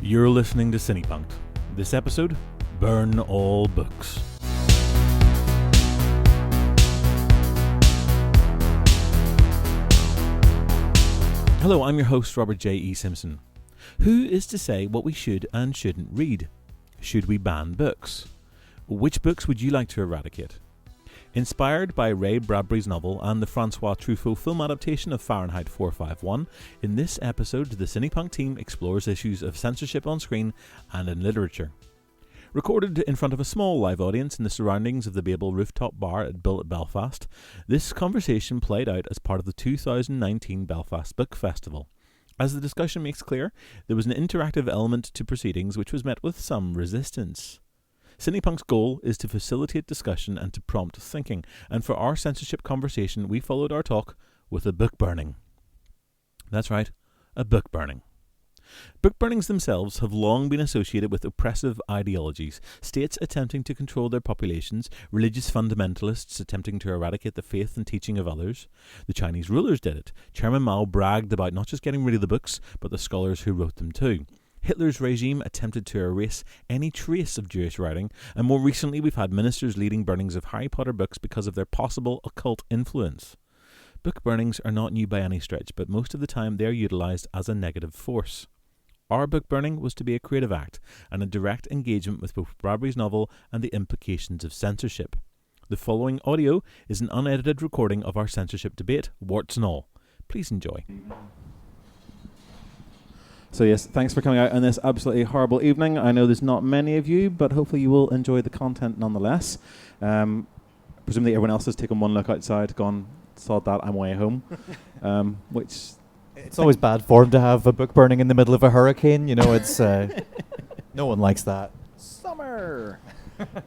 You're listening to CinePunked. This episode, Burn All Books. Hello, I'm your host, Robert JE Simpson. Who is to say what we should and shouldn't read? Should we ban books? Which books would you like to eradicate? Inspired by Ray Bradbury's novel and the François Truffaut film adaptation of Fahrenheit 451, in this episode the CinePunked team explores issues of censorship on screen and in literature. Recorded in front of a small live audience in the surroundings of the Babel rooftop bar at Billet Belfast, this conversation played out as part of the 2019 Belfast Book Festival. As the discussion makes clear, there was an interactive element to proceedings which was met with some resistance. CinePunk's goal is to facilitate discussion and to prompt thinking, and for our censorship conversation we followed our talk with a book burning. That's right, a book burning. Book burnings themselves have long been associated with oppressive ideologies, states attempting to control their populations, religious fundamentalists attempting to eradicate the faith and teaching of others. The Chinese rulers did it. Chairman Mao bragged about not just getting rid of the books, but the scholars who wrote them too. Hitler's regime attempted to erase any trace of Jewish writing, and more recently we've had ministers leading burnings of Harry Potter books because of their possible occult influence. Book burnings are not new by any stretch, but most of the time they are utilised as a negative force. Our book burning was to be a creative act, and a direct engagement with both Bradbury's novel and the implications of censorship. The following audio is an unedited recording of our censorship debate, warts and all. Please enjoy. So yes, thanks for coming out on this absolutely horrible evening. I know there's not many of you, but hopefully you will enjoy the content nonetheless. Presumably everyone else has taken one look outside, gone, sod that, I'm way home. Which it's always bad form to have a book burning in the middle of a hurricane. You know, it's no one likes that. Summer.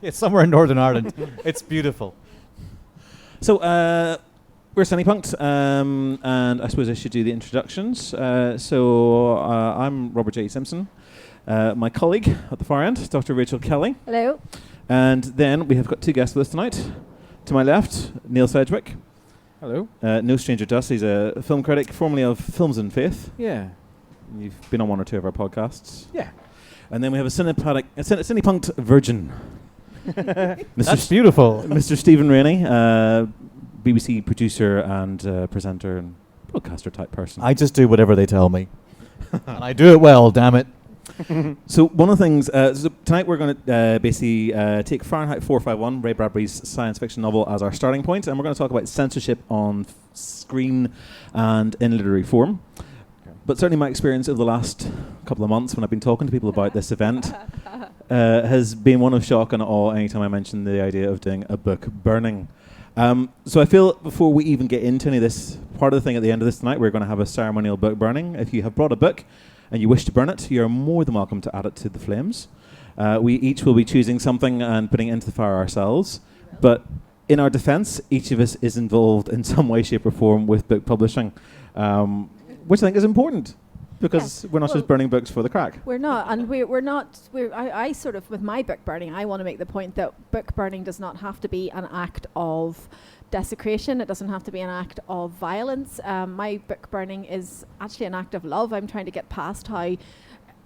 It's summer in Northern Ireland. It's beautiful. So we're CinePunked, and I suppose I should do the introductions. I'm Robert JE Simpson. My colleague at the far end, Dr. Rachael Kelly. Hello. And then we have got two guests with us tonight. To my left, Neil Sedgewick. Hello. No stranger to us. He's a film critic, formerly of Films and Faith. Yeah. You've been on one or two of our podcasts. Yeah. And then we have a CinePunked virgin. That's beautiful. Mr. Steven Rainey, BBC producer and presenter and broadcaster type person. I just do whatever they tell me. And I do it well, damn it. So one of the things, so tonight we're going to basically take Fahrenheit 451, Ray Bradbury's science fiction novel, as our starting point, and we're going to talk about censorship on screen and in literary form. Okay. But certainly my experience over the last couple of months when I've been talking to people about this event has been one of shock and awe anytime I mention the idea of doing a book burning. So I feel before we even get into any of this, part of the thing at the end of this tonight, we're going to have a ceremonial book burning. If you have brought a book and you wish to burn it, you're more than welcome to add it to the flames. We each will be choosing something and putting it into the fire ourselves. But in our defence, each of us is involved in some way, shape or form with book publishing, which I think is important. Because we're not just burning books for the crack. We're not, and we're not. I sort of, with my book burning, I want to make the point that book burning does not have to be an act of desecration. It doesn't have to be an act of violence. My book burning is actually an act of love. I'm trying to get past how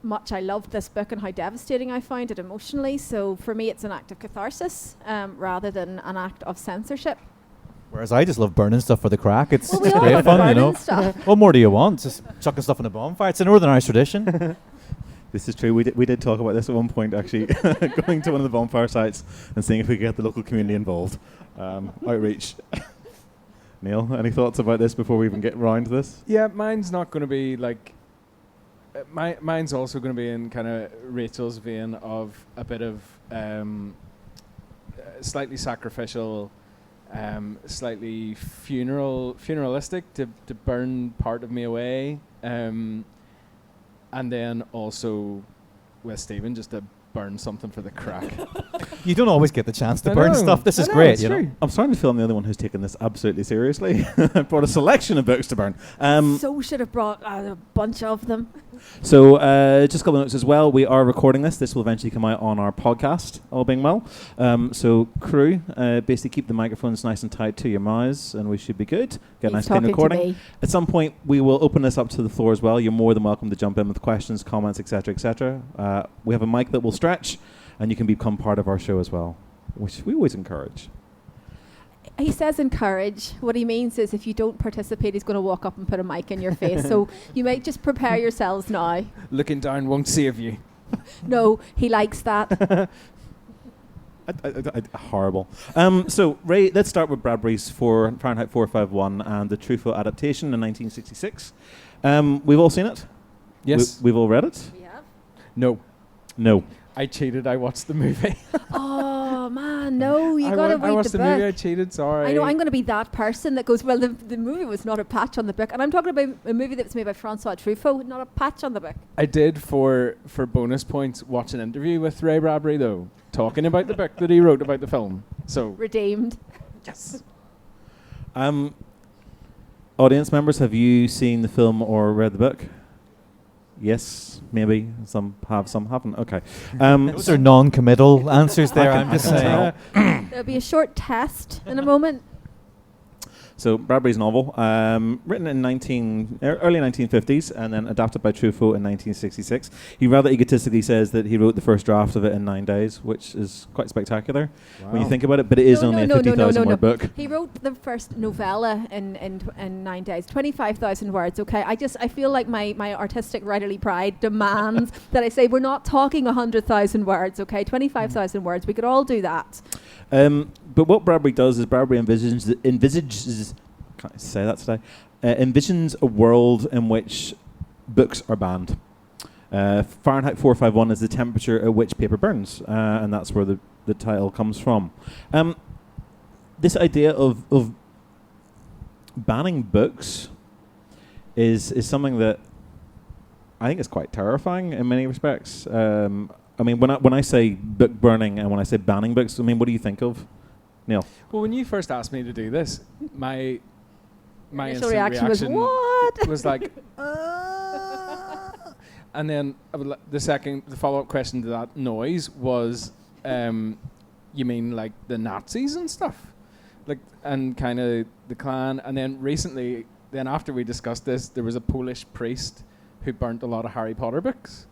much I loved this book and how devastating I found it emotionally. So for me, it's an act of catharsis rather than an act of censorship. Whereas I just love burning stuff for the crack. It's we all great love fun, you know. stuff. What more do you want? Just chucking stuff in a bonfire. It's a Northern Irish tradition. This is true. We did talk about this at one point, actually, going to one of the bonfire sites and seeing if we could get the local community involved. Outreach. Neil, any thoughts about this before we even get round to this? Yeah, mine's not going to be like... mine's also going to be in kind of Rachel's vein of a bit of slightly sacrificial... slightly funeralistic to burn part of me away, and then also with Stephen just a burn something for the crack. You don't always get the chance to I burn know. stuff. This I is know, great, it's you know. true. I'm starting to feel I'm the only one who's taken this absolutely seriously. I brought a selection of books to burn. So should have brought a bunch of them. So just a couple of notes as well. We are recording this. This will eventually come out on our podcast, all being well. So crew, basically keep the microphones nice and tight to your mouths, and we should be good. Get a nice clean recording. At some point, we will open this up to the floor as well. You're more than welcome to jump in with questions, comments, etc., etc. We have a mic that will stretch, and you can become part of our show as well, which we always encourage. He says encourage. What he means is if you don't participate, he's going to walk up and put a mic in your face. So you might just prepare yourselves now. Looking down won't save you. No, he likes that. Horrible. So, Ray, let's start with Bradbury's Fahrenheit 451 and the Truffaut adaptation in 1966. We've all seen it? Yes. We've all read it? Yeah. No. No. I cheated. I watched the movie. Oh man, no! You I gotta I read watched the the movie. I book. cheated. Sorry. I know I'm going to be that person that goes, well, the movie was not a patch on the book, and I'm talking about a movie that was made by François Truffaut, not a patch on the book. I did for bonus points watch an interview with Ray Bradbury though, talking about the book that he wrote about the film. So Redeemed. yes. Audience members, have you seen the film or read the book? Yes, maybe. Some have, some haven't. Okay. Those are non-committal answers there, I'm just saying. There'll be a short test in a moment. So Bradbury's novel, written in early 1950s and then adapted by Truffaut in 1966. He rather egotistically says that he wrote the first draft of it in 9 days, which is quite spectacular when you think about it, but it is only a 50,000 word book. He wrote the first novella in 9 days, 25,000 words, okay? I feel like my artistic writerly pride demands that I say we're not talking 100,000 words, okay? 25,000 words, we could all do that. But what Bradbury does is Bradbury envisages can't say that today, envisions a world in which books are banned. Fahrenheit 451 is the temperature at which paper burns, and that's where the title comes from. This idea of banning books is something that I think is quite terrifying in many respects. I mean, when I say book burning and when I say banning books, I mean, what do you think of, Neil? Well, when you first asked me to do this, my Initial instant reaction was, what? was like, and then the follow-up question to that noise was, you mean like the Nazis and stuff, like, and kind of the Klan. And then recently, then after we discussed this, there was a Polish priest who burnt a lot of Harry Potter books.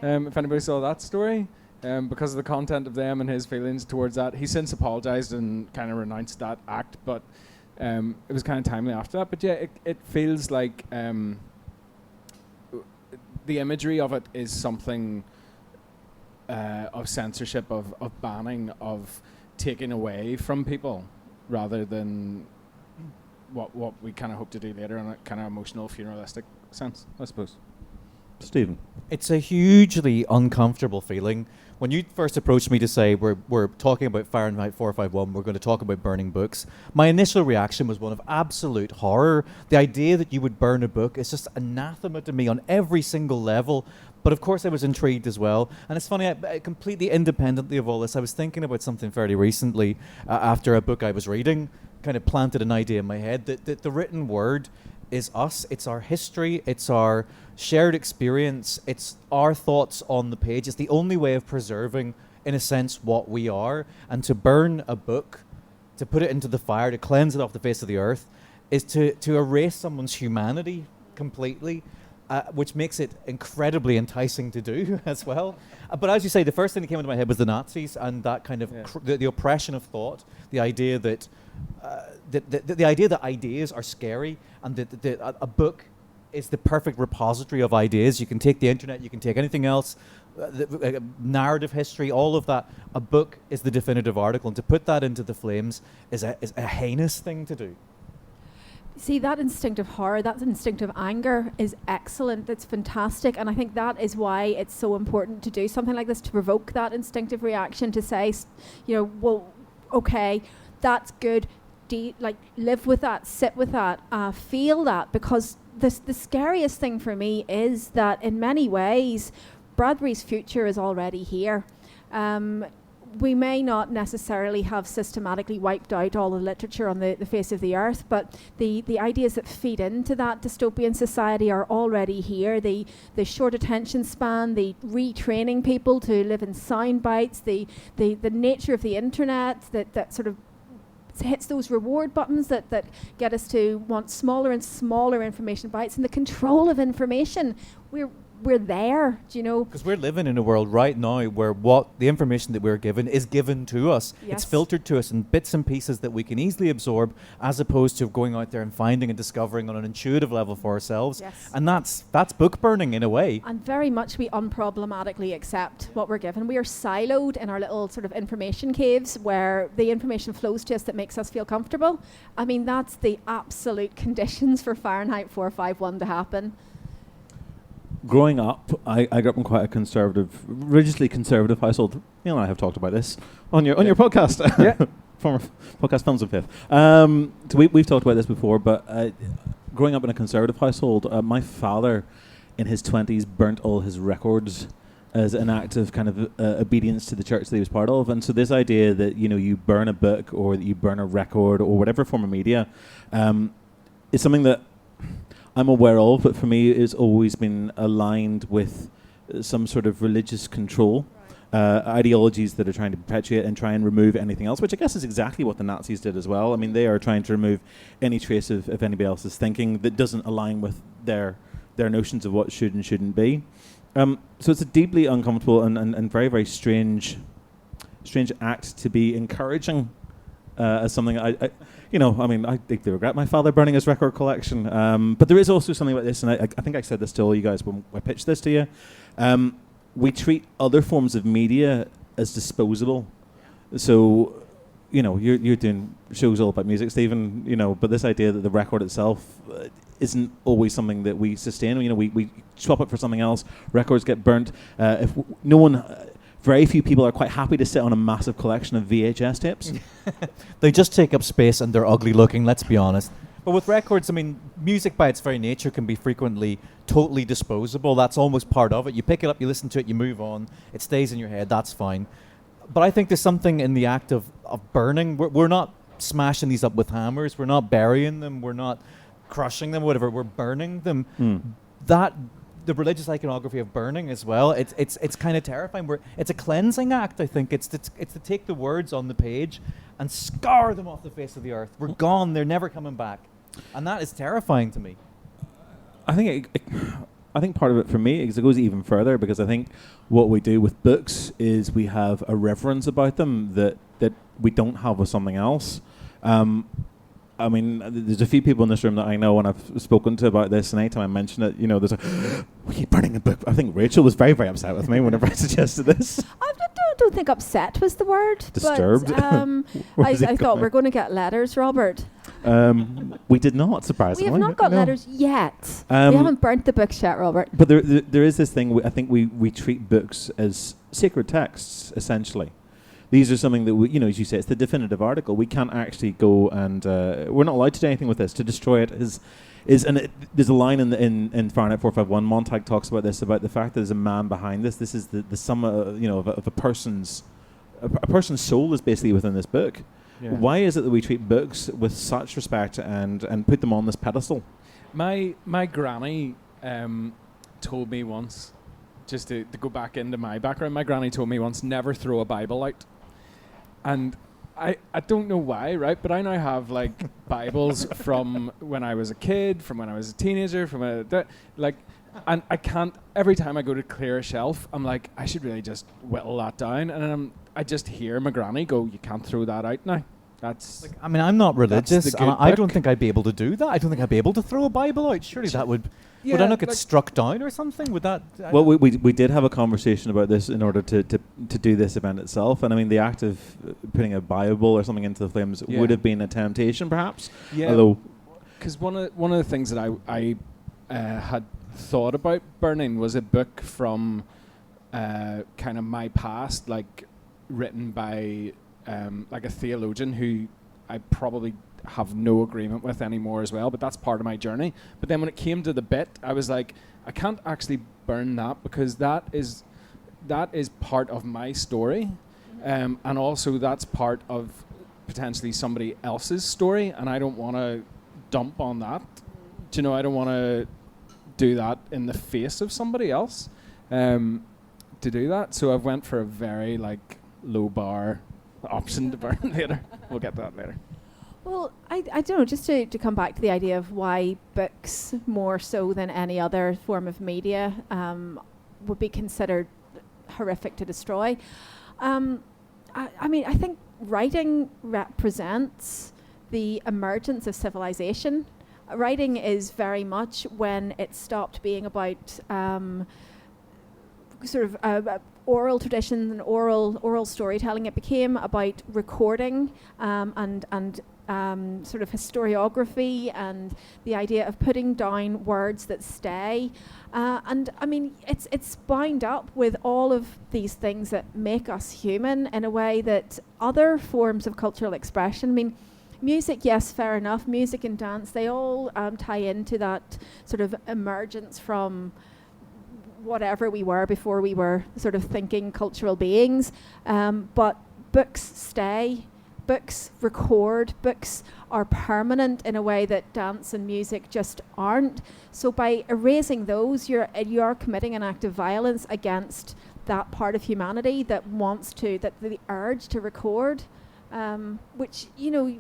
If anybody saw that story, because of the content of them and his feelings towards that, he since apologized and kind of renounced that act, but it was kind of timely after that. But yeah, it feels like the imagery of it is something of censorship, of banning, of taking away from people, rather than what we kind of hope to do later in a kind of emotional, funeralistic sense, I suppose. Stephen? It's a hugely uncomfortable feeling. When you first approached me to say we're talking about Fahrenheit 451, we're going to talk about burning books, my initial reaction was one of absolute horror. The idea that you would burn a book is just anathema to me on every single level. But of course I was intrigued as well. And it's funny, I completely independently of all this, I was thinking about something fairly recently after a book I was reading, kind of planted an idea in my head that the written word is us. It's our history. It's our shared experience. It's our thoughts on the page. It's the only way of preserving, in a sense, what we are. And to burn a book, to put it into the fire, to cleanse it off the face of the earth, is to erase someone's humanity completely, which makes it incredibly enticing to do as well. But as you say, the first thing that came into my head was the Nazis and that kind of the oppression of thought, the idea that the idea that ideas are scary and that a book is the perfect repository of ideas. You can take the internet, you can take anything else, narrative history, all of that. A book is the definitive article, and to put that into the flames is a heinous thing to do. See, that instinctive horror, that instinctive anger is excellent. It's fantastic. And I think that is why it's so important to do something like this, to provoke that instinctive reaction, to say, well, okay, that's good. Live with that, sit with that, feel that. Because the scariest thing for me is that in many ways, Bradbury's future is already here. We may not necessarily have systematically wiped out all the literature on the face of the earth, but the ideas that feed into that dystopian society are already here. The short attention span, the retraining people to live in sound bites, the nature of the internet that sort of hits those reward buttons that get us to want smaller and smaller information bites, and the control of information. We're there, do you know? Because we're living in a world right now where the information that we're given is given to us. Yes. It's filtered to us in bits and pieces that we can easily absorb, as opposed to going out there and finding and discovering on an intuitive level for ourselves. Yes. And that's book burning in a way. And very much we unproblematically accept what we're given. We are siloed in our little sort of information caves where the information flows to us that makes us feel comfortable. I mean, that's the absolute conditions for Fahrenheit 451 to happen. Growing up, I grew up in quite a religiously conservative household. Neil and I have talked about this on your podcast. Yeah. Former podcast Films and Fifth. So we've talked about this before, but growing up in a conservative household, my father in his 20s burnt all his records as an act of kind of obedience to the church that he was part of. And so this idea that, you burn a book or that you burn a record or whatever form of media is something that I'm aware of, but for me it's always been aligned with some sort of religious control, ideologies that are trying to perpetuate and try and remove anything else, which I guess is exactly what the Nazis did as well. I mean, they are trying to remove any trace of anybody else's thinking that doesn't align with their notions of what should and shouldn't be. So it's a deeply uncomfortable and very, very strange act to be encouraging as something I deeply regret my father burning his record collection. But there is also something about this, and I think I said this to all you guys when I pitched this to you. We treat other forms of media as disposable. So, you're doing shows all about music, Stephen, but this idea that the record itself isn't always something that we sustain. We swap it for something else. Records get burnt. Very few people are quite happy to sit on a massive collection of VHS tapes. They just take up space and they're ugly looking, let's be honest. But with records, I mean, music by its very nature can be frequently totally disposable. That's almost part of it. You pick it up, you listen to it, you move on. It stays in your head, that's fine. But I think there's something in the act of burning. We're not smashing these up with hammers. We're not burying them. We're not crushing them, whatever. We're burning them. The religious iconography of burning as well, it's kind of terrifying. It's a cleansing act, I think. It's to take the words on the page and scar them off the face of the earth. We're gone. They're never coming back. And that is terrifying to me. I think part of it for me is it goes even further, because I think what we do with books is we have a reverence about them that we don't have with something else. I mean, there's a few people in this room that I know and I've spoken to about this, and anytime I mention it, there's are you burning a book? I think Rachel was very, very upset with me whenever I suggested this. I don't think upset was the word. Disturbed? But, I thought we're going to get letters, Robert. We did not, surprisingly. We have not got letters yet. We haven't burnt the books yet, Robert. But there is this thing, I think we treat books as sacred texts, essentially. These are something that, as you say, it's the definitive article. We can't actually go and we're not allowed to do anything with this. To destroy it there's a line in Fahrenheit 451. Montag talks about this, about the fact that there's a man behind this. This is the sum of a person's soul is basically within this book. Yeah. Why is it that we treat books with such respect and put them on this pedestal? My granny told me once, just to go back into my background, my granny told me once, never throw a Bible out. And I don't know why, right? But I now have Bibles from when I was a kid, from when I was a teenager, and I can't. Every time I go to clear a shelf, I'm like, I should really just whittle that down. And then I just hear my granny go, "You can't throw that out now." That's. I'm not religious, and I don't think I'd be able to do that. I don't think I'd be able to throw a Bible out. Surely that would. Yeah, would I not get struck down or something? Would that? Well, we did have a conversation about this in order to do this event itself, and I mean the act of putting a Bible or something into the flames would have been a temptation, perhaps. Yeah. Although, because one of the things that I had thought about burning was a book from kind of my past, written by a theologian who I probably have no agreement with anymore as well, but that's part of my journey. But then when it came to the bit, I was like, I can't actually burn that, because that is that is part of my story, and also that's part of potentially somebody else's story, and I don't want to dump on that. Do you know, I don't want to do that in the face of somebody else to do that. So I've went for a very low bar option to burn later. We'll get to that later. Well, I don't know, just to come back to the idea of why books, more so than any other form of media, would be considered horrific to destroy. I think writing represents the emergence of civilization. Writing is very much when it stopped being about oral traditions and oral storytelling. It became about recording and sort of historiography and the idea of putting down words that stay. And I mean, it's bound up with all of these things that make us human in a way that other forms of cultural expression, I mean, music, yes, fair enough. Music and dance, they all tie into that sort of emergence from whatever we were before we were sort of thinking cultural beings. But books stay. Books record. Books are permanent in a way that dance and music just aren't. So by erasing those, you are committing an act of violence against that part of humanity that wants to, that the urge to record. Which, you know,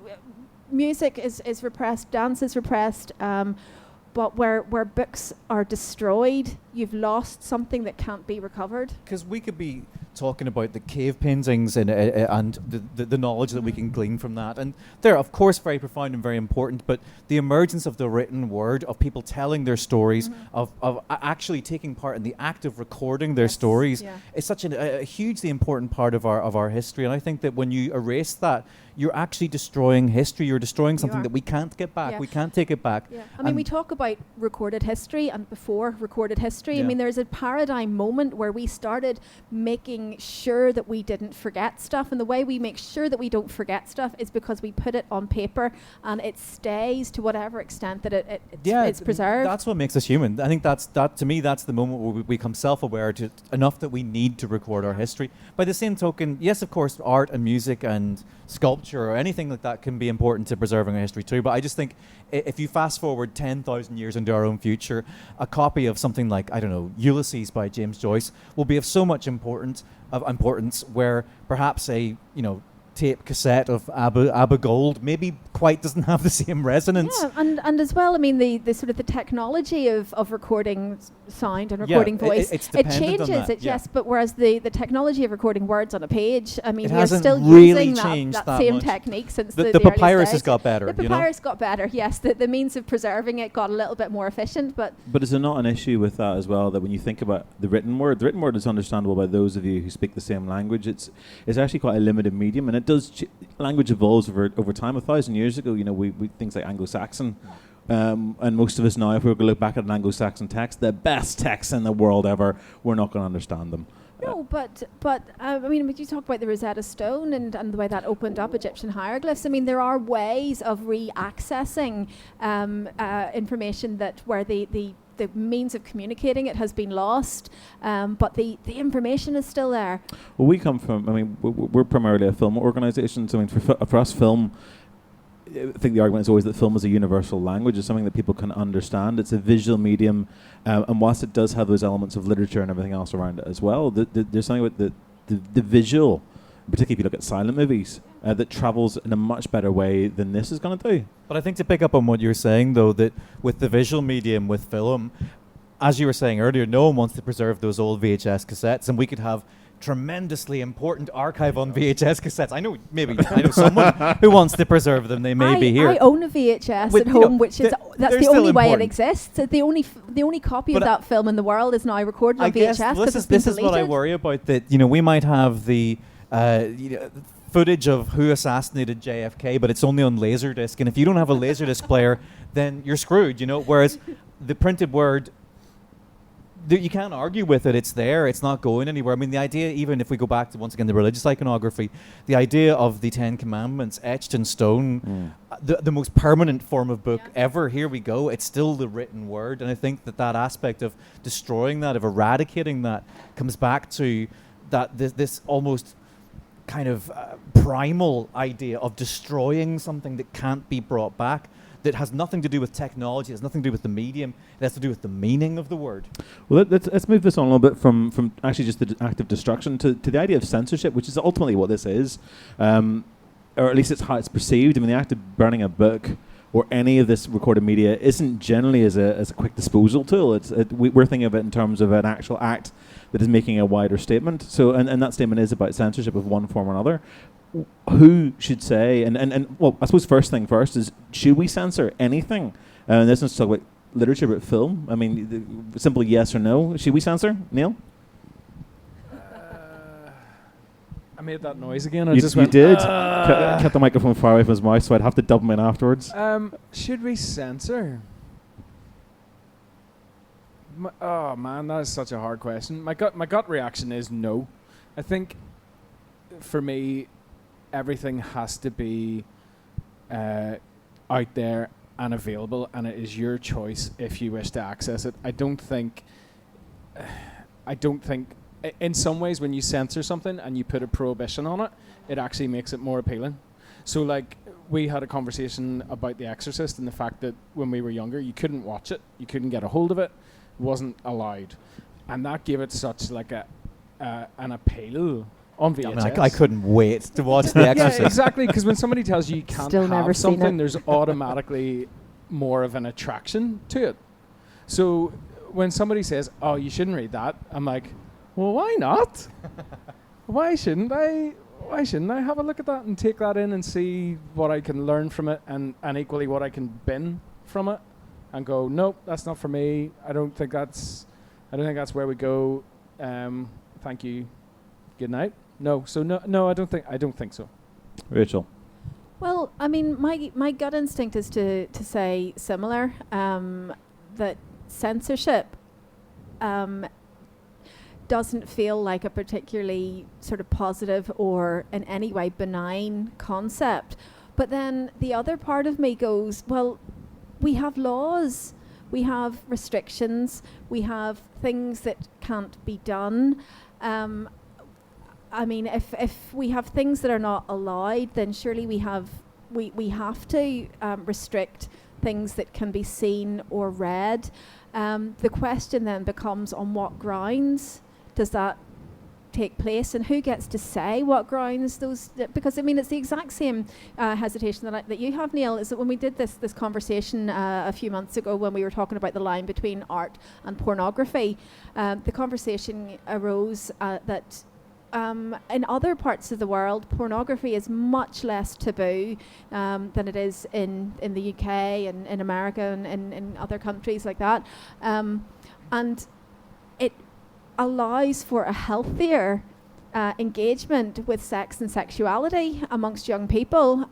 music is repressed, dance is repressed, but where books are destroyed, you've lost something that can't be recovered. Because we could be talking about the cave paintings and the knowledge that we can glean from that. And they're, of course, very profound and very important, but the emergence of the written word, of people telling their stories, of actually taking part in the act of recording their stories, is such a hugely important part of our history. And I think that when you erase that, you're actually destroying history. You're destroying something that we can't get back. Yeah. We can't take it back. Yeah. I mean, we talk about recorded history and before recorded history. Yeah. I mean, there's a paradigm moment where we started making sure that we didn't forget stuff. And the way we make sure that we don't forget stuff is because we put it on paper and it stays to whatever extent that it's preserved. That's what makes us human. I think to me, that's the moment where we become self-aware enough that we need to record our history. By the same token, yes, of course, art and music and sculpture or anything like that can be important to preserving our history too. But I just think if you fast forward 10,000 years into our own future, a copy of something like, I don't know, Ulysses by James Joyce will be of so much importance where perhaps a, you know, tape cassette of ABBA Gold maybe quite doesn't have the same resonance. Yeah, and as well, I mean, the sort of the technology of recording sound and recording voice, it changes it, yes, but whereas the technology of recording words on a page, I mean, we're still really using that same much technique since the papyrus has got better. The papyrus got better, yes. The means of preserving it got a little bit more efficient, but is there not an issue with that as well, that when you think about the written word is understandable by those of you who speak the same language. It's actually quite a limited medium, and it does language evolves over time. 1,000 years ago, you know, we things like Anglo-Saxon, and most of us now, if we were going to look back at an Anglo-Saxon text, the best text in the world ever, we're not going to understand them. No, but I mean, when you talk about the Rosetta Stone and the way that opened up Egyptian hieroglyphs, I mean, there are ways of re-accessing information that where the means of communicating it has been lost, but the information is still there. Well, we come from, I mean, we're primarily a film organisation, so I mean, for us, film, I think the argument is always that film is a universal language. It's something that people can understand. It's a visual medium, and whilst it does have those elements of literature and everything else around it as well, there's something about the visual, particularly if you look at silent movies, that travels in a much better way than this is going to do. But I think to pick up on what you're saying, though, that with the visual medium, with film, as you were saying earlier, no one wants to preserve those old VHS cassettes, and we could have tremendously important archive on VHS cassettes. I know someone who wants to preserve them. They may be here. I own a VHS at home, which is that's the only way it exists. The only copy of that film in the world is now recorded on VHS because it's been deleted. This is what I worry about. That, you know, we might have the footage of who assassinated JFK, but it's only on Laserdisc. And if you don't have a Laserdisc player, then you're screwed. You know, whereas the printed word you can't argue with it. It's there. It's not going anywhere. I mean, the idea, even if we go back to, once again, the religious iconography, the idea of the Ten Commandments etched in stone, the most permanent form of book ever, here we go. It's still the written word. And I think that aspect of destroying that, of eradicating that, comes back to that this almost kind of primal idea of destroying something that can't be brought back, that has nothing to do with technology, it has nothing to do with the medium, it has to do with the meaning of the word. Well, let's move this on a little bit from actually just the act of destruction to the idea of censorship, which is ultimately what this is, or at least it's how it's perceived. I mean, the act of burning a book or any of this recorded media isn't generally as a quick disposal tool. We're thinking of it in terms of an actual act that is making a wider statement. So, and that statement is about censorship of one form or another. Who should say, and well, I suppose first thing first is, should we censor anything? And this is talk about literature, but film. I mean, simply yes or no. Should we censor? Neil? I made that noise again. You did. Kept the microphone far away from his mouth, so I'd have to dub him in afterwards. Should we censor? Oh man, that is such a hard question. My gut reaction is no. I think for me, everything has to be out there and available, and it is your choice if you wish to access it. I don't think in some ways when you censor something and you put a prohibition on it, it actually makes it more appealing. So like, we had a conversation about The Exorcist and the fact that when we were younger, you couldn't watch it, you couldn't get a hold of it, wasn't allowed, and that gave it such like an appeal on VHS. I mean, I couldn't wait to watch The Exorcist. Yeah, exactly, because when somebody tells you can't have something, there's automatically more of an attraction to it. So when somebody says, oh, you shouldn't read that, I'm like, well, why not? Why shouldn't I have a look at that and take that in and see what I can learn from it, and equally what I can bin from it, and go, nope, that's not for me. I don't think that's where we go. Thank you. Good night. No. So no. I don't think so. Rachel. Well, I mean, my gut instinct is to say similar. That censorship doesn't feel like a particularly sort of positive or in any way benign concept. But then the other part of me goes, well, we have laws, we have restrictions, we have things that can't be done. I mean, if we have things that are not allowed, then surely we have to restrict things that can be seen or read. The question then becomes, on what grounds does that take place, and who gets to say what grounds those? Because I mean, it's the exact same hesitation that you have, Neil. Is that when we did this conversation a few months ago, when we were talking about the line between art and pornography, the conversation arose that in other parts of the world, pornography is much less taboo than it is in the UK and in America and in other countries like that, and it allows for a healthier engagement with sex and sexuality amongst young people,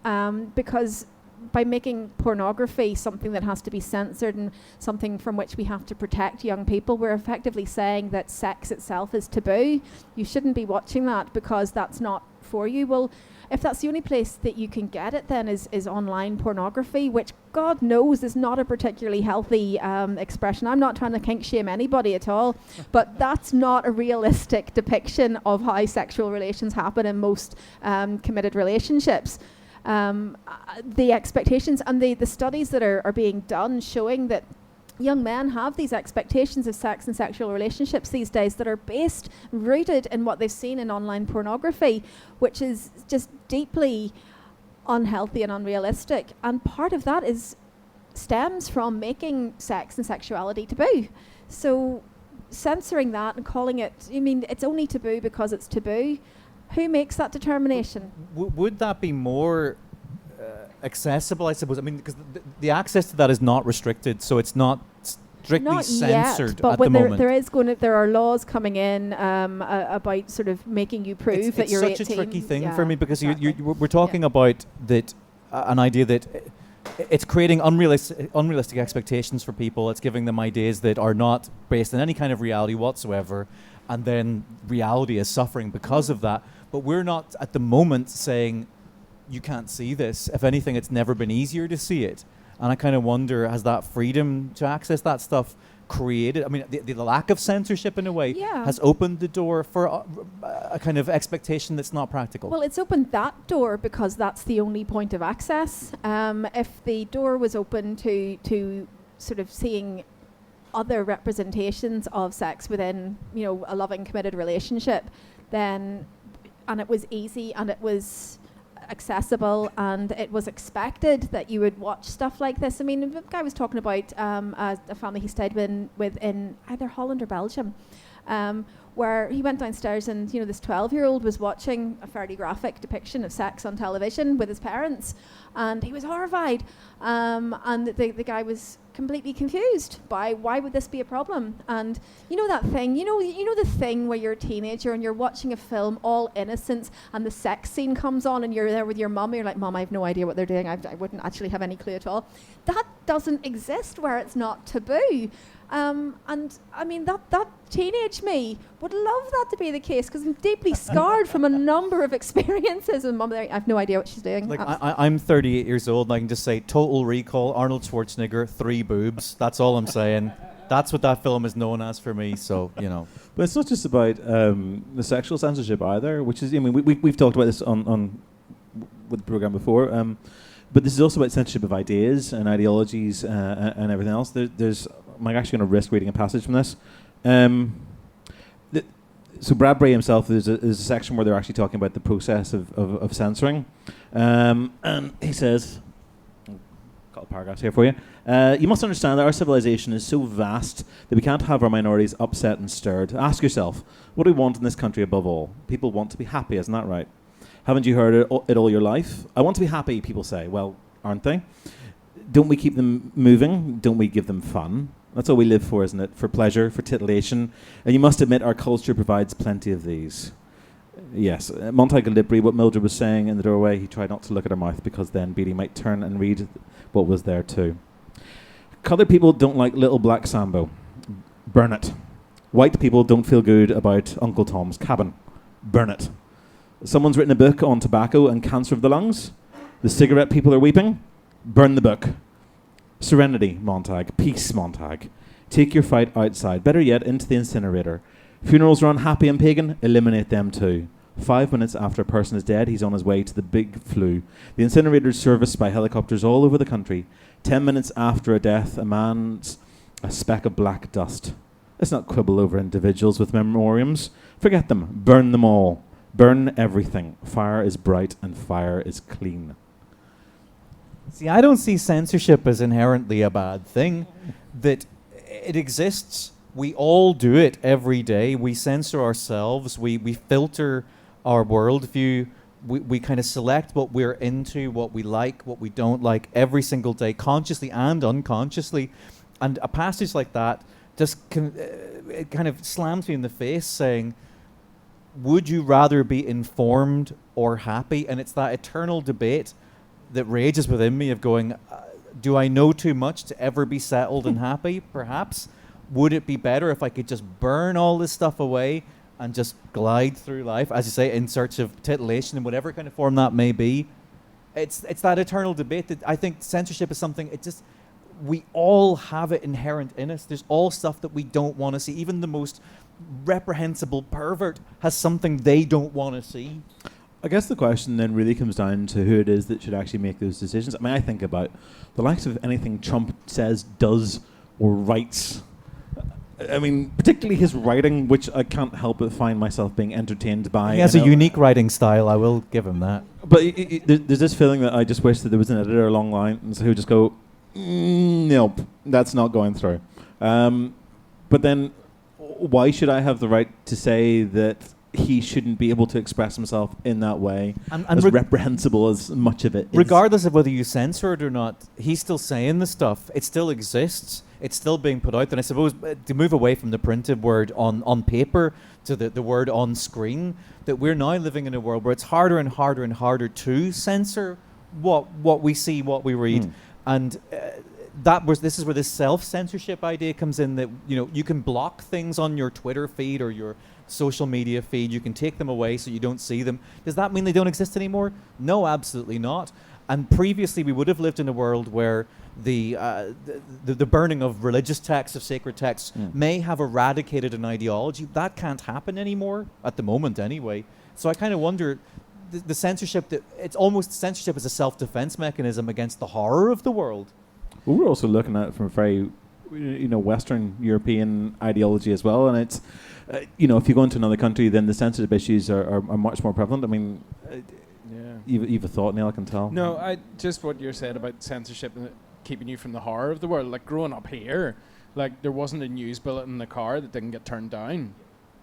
because by making pornography something that has to be censored and something from which we have to protect young people, we're effectively saying that sex itself is taboo. You shouldn't be watching that because that's not for you. Well, if that's the only place that you can get it, then is online pornography, which God knows is not a particularly healthy expression. I'm not trying to kink shame anybody at all, but that's not a realistic depiction of how sexual relations happen in most committed relationships. The expectations and the studies that are being done showing that young men have these expectations of sex and sexual relationships these days that are rooted in what they've seen in online pornography, which is just deeply unhealthy and unrealistic. And part of that stems from making sex and sexuality taboo. So censoring that and calling it, I mean, it's only taboo because it's taboo. Who makes that determination? Would that be more accessible, I suppose? I mean, because the access to that is not restricted, so it's not strictly censored but at the moment. There are laws coming in about sort of making you prove that you're 18. It's such a tricky thing for me, because we're talking about that an idea that it's creating unrealistic expectations for people. It's giving them ideas that are not based in any kind of reality whatsoever, and then reality is suffering because of that. But we're not at the moment saying you can't see this. If anything, it's never been easier to see it. And I kind of wonder, has that freedom to access that stuff created, I mean, the lack of censorship in a way has opened the door for a kind of expectation that's not practical. Well, it's opened that door because that's the only point of access. If the door was open to sort of seeing other representations of sex within, a loving, committed relationship, then, and it was easy and it was accessible and it was expected that you would watch stuff like this. I mean, the guy was talking about a family he stayed with in either Holland or Belgium, where he went downstairs and this 12-year-old was watching a fairly graphic depiction of sex on television with his parents, and he was horrified, and the guy was completely confused by why would this be a problem. And that thing, the thing where you're a teenager and you're watching a film, all innocence, and the sex scene comes on and you're there with your mum, and you're like, Mum, I have no idea what they're doing, I wouldn't actually have any clue at all. That doesn't exist where it's not taboo. And I mean, that teenage me would love that to be the case, because I'm deeply scarred from a number of experiences with Mum. I have no idea what she's doing. Like I'm 38 years old, and I can just say Total Recall, Arnold Schwarzenegger, 3 boobs. That's all I'm saying. That's what that film is known as for me. So But it's not just about the sexual censorship either, which is, I mean, we've talked about this on with the program before. But this is also about censorship of ideas and ideologies and everything else. I'm actually going to risk reading a passage from this. So Bradbury himself, there's a section where they're actually talking about the process of censoring. And he says, I've got a paragraph here for you. You must understand that our civilization is so vast that we can't have our minorities upset and stirred. Ask yourself, what do we want in this country above all? People want to be happy, isn't that right? Haven't you heard it all your life? I want to be happy, people say. Well, aren't they? Don't we keep them moving? Don't we give them fun? That's all we live for, isn't it? For pleasure, for titillation. And you must admit our culture provides plenty of these. Yes, Montague Galibri, what Mildred was saying in the doorway, he tried not to look at her mouth because then Beatty might turn and read what was there too. Coloured people don't like Little Black Sambo. Burn it. White people don't feel good about Uncle Tom's Cabin. Burn it. Someone's written a book on tobacco and cancer of the lungs. The cigarette people are weeping. Burn the book. Serenity, Montague. Peace, Montague. Take your fight outside. Better yet, into the incinerator. Funerals are unhappy and pagan. Eliminate them too. 5 minutes after a person is dead, he's on his way to the big flu. The incinerator is serviced by helicopters all over the country. 10 minutes after a death, a man's a speck of black dust. Let's not quibble over individuals with memoriams. Forget them. Burn them all. Burn everything. Fire is bright and fire is clean. See, I don't see censorship as inherently a bad thing. That it exists. We all do it every day. We censor ourselves. We filter our worldview. We kind of select what we're into, what we like, what we don't like every single day, consciously and unconsciously. And a passage like that just it kind of slams me in the face saying, would you rather be informed or happy? And it's that eternal debate that rages within me of going, do I know too much to ever be settled and happy? Perhaps. Would it be better if I could just burn all this stuff away and just glide through life, as you say, in search of titillation in whatever kind of form that may be? It's that eternal debate that I think censorship is something, we all have it inherent in us. There's all stuff that we don't want to see. Even the most reprehensible pervert has something they don't want to see. I guess the question then really comes down to who it is that should actually make those decisions. I mean, I think about the likes of anything Trump says, does, or writes. I mean, particularly his writing, which I can't help but find myself being entertained by. He has a unique writing style, I will give him that. But there's this feeling that I just wish that there was an editor along lines who would just go, nope, that's not going through. But then, why should I have the right to say that he shouldn't be able to express himself in that way, and as reprehensible as much of it is? Regardless of whether you censor it or not, he's still saying the stuff. It still exists. It's still being put out. And I suppose to move away from the printed word on paper to the word on screen, that we're now living in a world where it's harder and harder and harder to censor what we see, what we read. And this is where this self-censorship idea comes in, that you can block things on your Twitter feed or your social media feed. You can take them away so you don't see them. Does that mean they don't exist anymore? No, absolutely not. And previously we would have lived in a world where the burning of religious texts, of sacred texts, may have eradicated an ideology. That can't happen anymore, at the moment anyway. So I kind of wonder, the censorship, it's almost censorship as a self-defense mechanism against the horror of the world. Well, we're also looking at it from a very, Western European ideology as well, and it's, if you go into another country, then the censorship issues are much more prevalent. I mean, you've a thought, Neil, I can tell. No, I just what you said about censorship and keeping you from the horror of the world. Like growing up here, like there wasn't a news bulletin in the car that didn't get turned down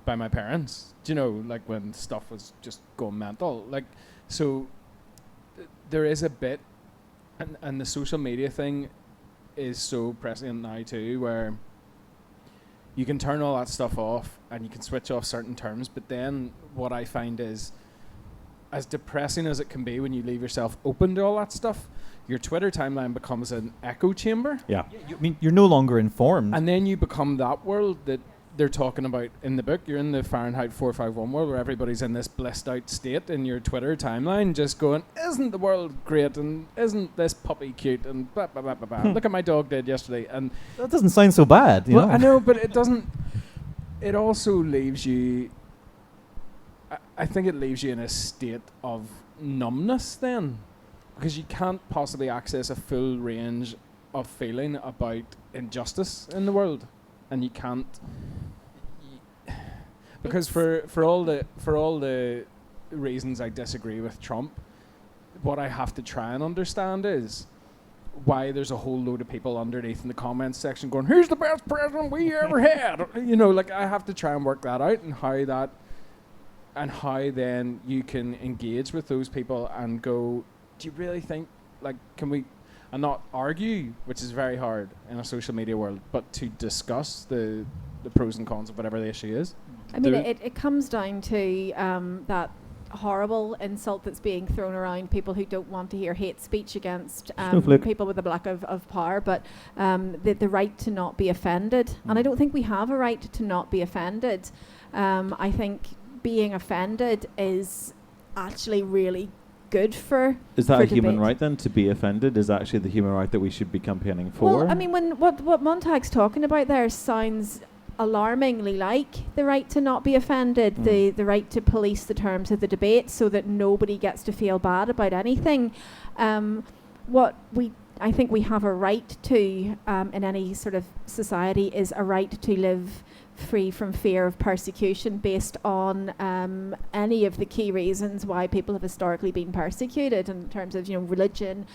by my parents. Do you know, like when stuff was just going mental. Like, so there is a bit, and the social media thing is so prescient now too, where you can turn all that stuff off and you can switch off certain terms. But then what I find is, as depressing as it can be when you leave yourself open to all that stuff, your Twitter timeline becomes an echo chamber. Yeah. You're no longer informed. And then you become that world that they're talking about in the book. You're in the Fahrenheit 451 world where everybody's in this blissed out state in your Twitter timeline, just going, isn't the world great, and isn't this puppy cute, and blah, blah, blah, blah, blah. Look at my dog did yesterday. And that doesn't sound so bad. Well, I know, but it doesn't. It also leaves you, I think it leaves you in a state of numbness then, because you can't possibly access a full range of feeling about injustice in the world, and you can't, because for all the reasons I disagree with Trump, what I have to try and understand is why there's a whole load of people underneath in the comments section going, "Here's the best president we ever had." Like I have to try and work that out, and how then you can engage with those people and go, do you really think, like, can we, and not argue, which is very hard in a social media world, but to discuss the pros and cons of whatever the issue is? I mean, it comes down to that horrible insult that's being thrown around, people who don't want to hear hate speech against people with a lack of power, but the right to not be offended. And I don't think we have a right to not be offended. I think being offended is actually really good for Is that a debate. human right then, to be offended? Is actually the human right that we should be campaigning for? Well, I mean, when what Montag's talking about there sounds alarmingly like the right to not be offended, the right to police the terms of the debate so that nobody gets to feel bad about anything. I think we have a right to, in any sort of society, is a right to live free from fear of persecution based on any of the key reasons why people have historically been persecuted in terms of religion,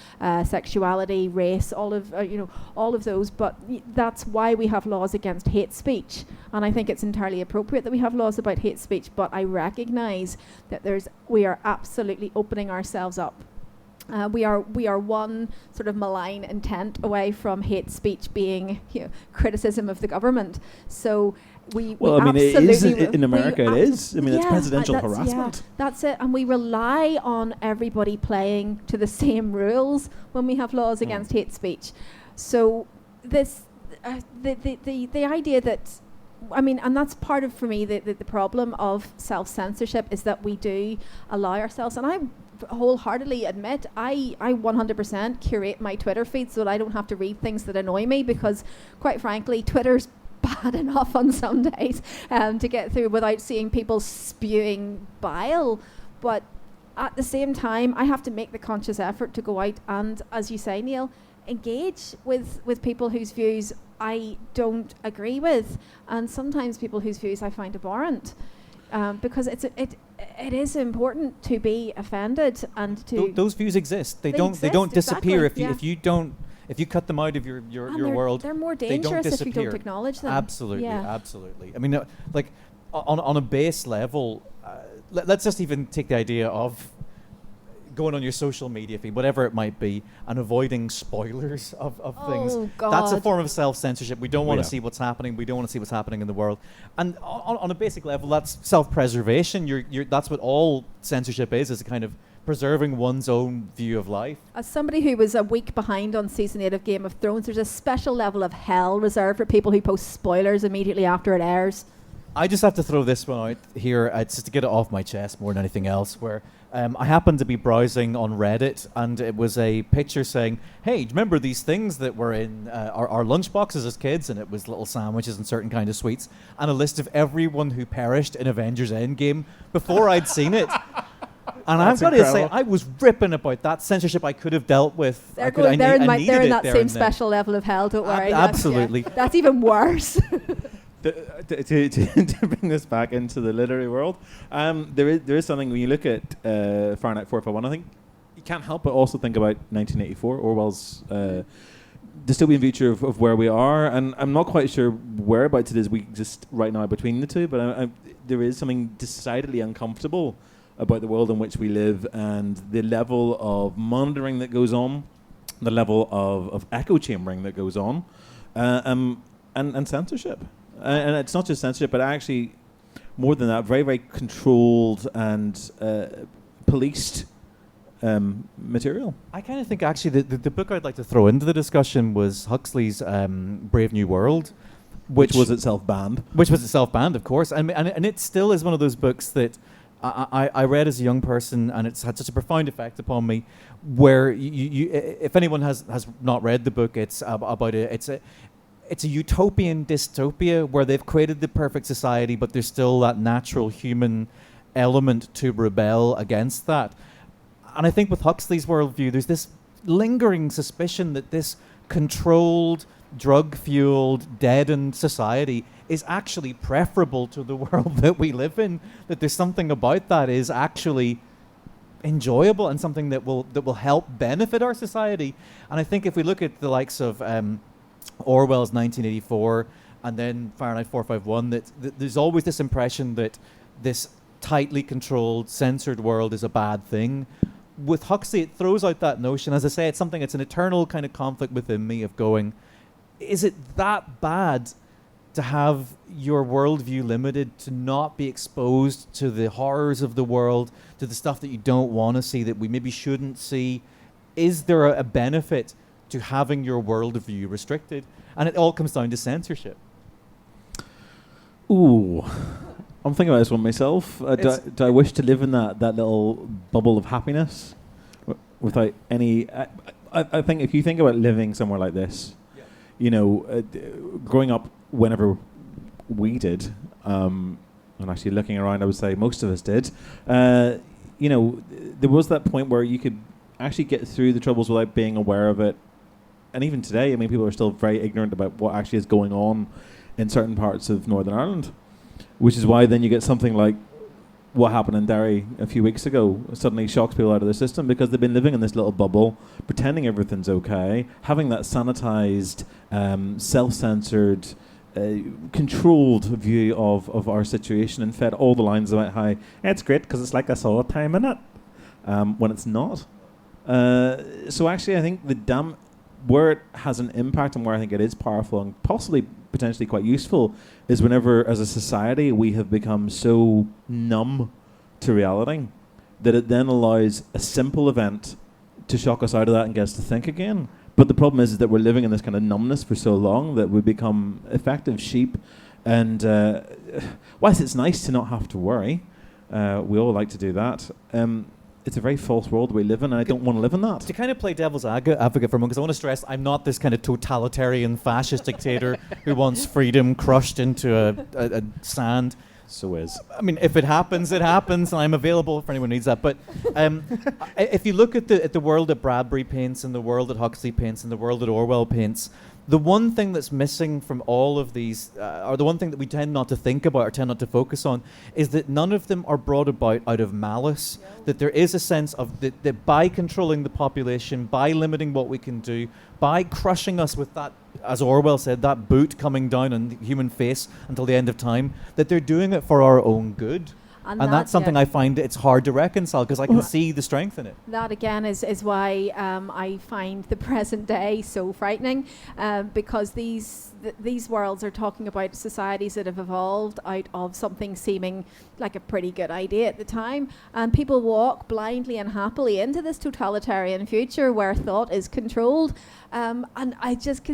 sexuality, race, all of those. But that's why we have laws against hate speech, and I think it's entirely appropriate that we have laws about hate speech. But I recognise that we are absolutely opening ourselves up. We are one sort of malign intent away from hate speech being criticism of the government. So we it is in America. It is. I mean, it's yeah, presidential harassment. Yeah, that's it. And we rely on everybody playing to the same rules when we have laws against hate speech. So this, the idea that, I mean, and that's part of, for me, the problem of self-censorship is that we do allow ourselves, and I wholeheartedly admit I 100% curate my Twitter feed so that I don't have to read things that annoy me, because quite frankly Twitter's bad enough on some days to get through without seeing people spewing bile. But at the same time I have to make the conscious effort to go out and, as you say, Neil, engage with people whose views I don't agree with, and sometimes people whose views I find abhorrent. Because it is important to be offended and to those views exist. They don't disappear if you cut them out of your world. They're more dangerous if you don't acknowledge them. Absolutely. I mean, like on a base level, let's just even take the idea of going on your social media feed, whatever it might be, and avoiding spoilers of things. God. That's a form of self-censorship. We don't want to see what's happening. We don't want to see what's happening in the world. And on a basic level, that's self-preservation. That's what all censorship is a kind of preserving one's own view of life. As somebody who was a week behind on season 8 of Game of Thrones, there's a special level of hell reserved for people who post spoilers immediately after it airs. I just have to throw this one out here, it's just to get it off my chest more than anything else, where I happened to be browsing on Reddit, and it was a picture saying, hey, do you remember these things that were in our lunch boxes as kids? And it was little sandwiches and certain kind of sweets, and a list of everyone who perished in Avengers Endgame before I'd seen it. And I've got to say, I was ripping about that censorship I could have dealt with. They're in that same special level of hell, don't worry. Absolutely. That's even worse. To bring this back into the literary world, there is something when you look at Fahrenheit 451, I think you can't help but also think about 1984, Orwell's dystopian future of where we are, and I'm not quite sure whereabouts it is we exist right now between the two, but there is something decidedly uncomfortable about the world in which we live and the level of monitoring that goes on, the level of echo chambering that goes on, and censorship. And it's not just censorship, but actually, more than that, very, very controlled and policed material. I kind of think, actually, the book I'd like to throw into the discussion was Huxley's Brave New World, which was itself banned. Which was itself banned, of course. And it still is one of those books that I read as a young person, and it's had such a profound effect upon me, where you if anyone has not read the book, it's about it's a utopian dystopia where they've created the perfect society, but there's still that natural human element to rebel against that. And I think with Huxley's worldview, there's this lingering suspicion that this controlled, drug-fueled, deadened society is actually preferable to the world that we live in, that there's something about that is actually enjoyable and something that will help benefit our society. And I think if we look at the likes of Orwell's 1984 and then Fahrenheit 451, that there's always this impression that this tightly controlled, censored world is a bad thing. With Huxley, it throws out that notion. As I say, it's something, it's an eternal kind of conflict within me of going, is it that bad to have your worldview limited, to not be exposed to the horrors of the world, to the stuff that you don't want to see, that we maybe shouldn't see? Is there a benefit to having your worldview restricted? And it all comes down to censorship. Ooh. I'm thinking about this one myself. Do I wish to live in that little bubble of happiness without any... I think if you think about living somewhere like this, you know, growing up whenever we did, and actually looking around, I would say most of us did, you know, there was that point where you could actually get through the troubles without being aware of it. And even today, I mean, people are still very ignorant about what actually is going on in certain parts of Northern Ireland, which is why then you get something like what happened in Derry a few weeks ago suddenly shocks people out of their system, because they've been living in this little bubble, pretending everything's okay, having that sanitized, self-censored, controlled view of our situation, and fed all the lines about how it's great because it's like I saw a time in it, when it's not. So actually, I think where it has an impact and where I think it is powerful and possibly potentially quite useful is whenever, as a society, we have become so numb to reality that it then allows a simple event to shock us out of that and get us to think again. But the problem is that we're living in this kind of numbness for so long that we become effective sheep. And whilst it's nice to not have to worry, we all like to do that, it's a very false world we live in, and I don't want to live in that. To kind of play devil's advocate for a moment, because I want to stress I'm not this kind of totalitarian fascist dictator who wants freedom crushed into a sand. So is. I mean, if it happens, it happens, and I'm available if anyone needs that. But if you look at the world that Bradbury paints, and the world that Huxley paints, and the world that Orwell paints, the one thing that's missing from all of these, or the one thing that we tend not to think about or tend not to focus on, is that none of them are brought about out of malice. Yeah. That there is a sense of that by controlling the population, by limiting what we can do, by crushing us with that, as Orwell said, that boot coming down on the human face until the end of time, that they're doing it for our own good. And that's something I find it's hard to reconcile because I can see the strength in it. That again is why I find the present day so frightening, because these worlds are talking about societies that have evolved out of something seeming like a pretty good idea at the time, and people walk blindly and happily into this totalitarian future where thought is controlled. And I just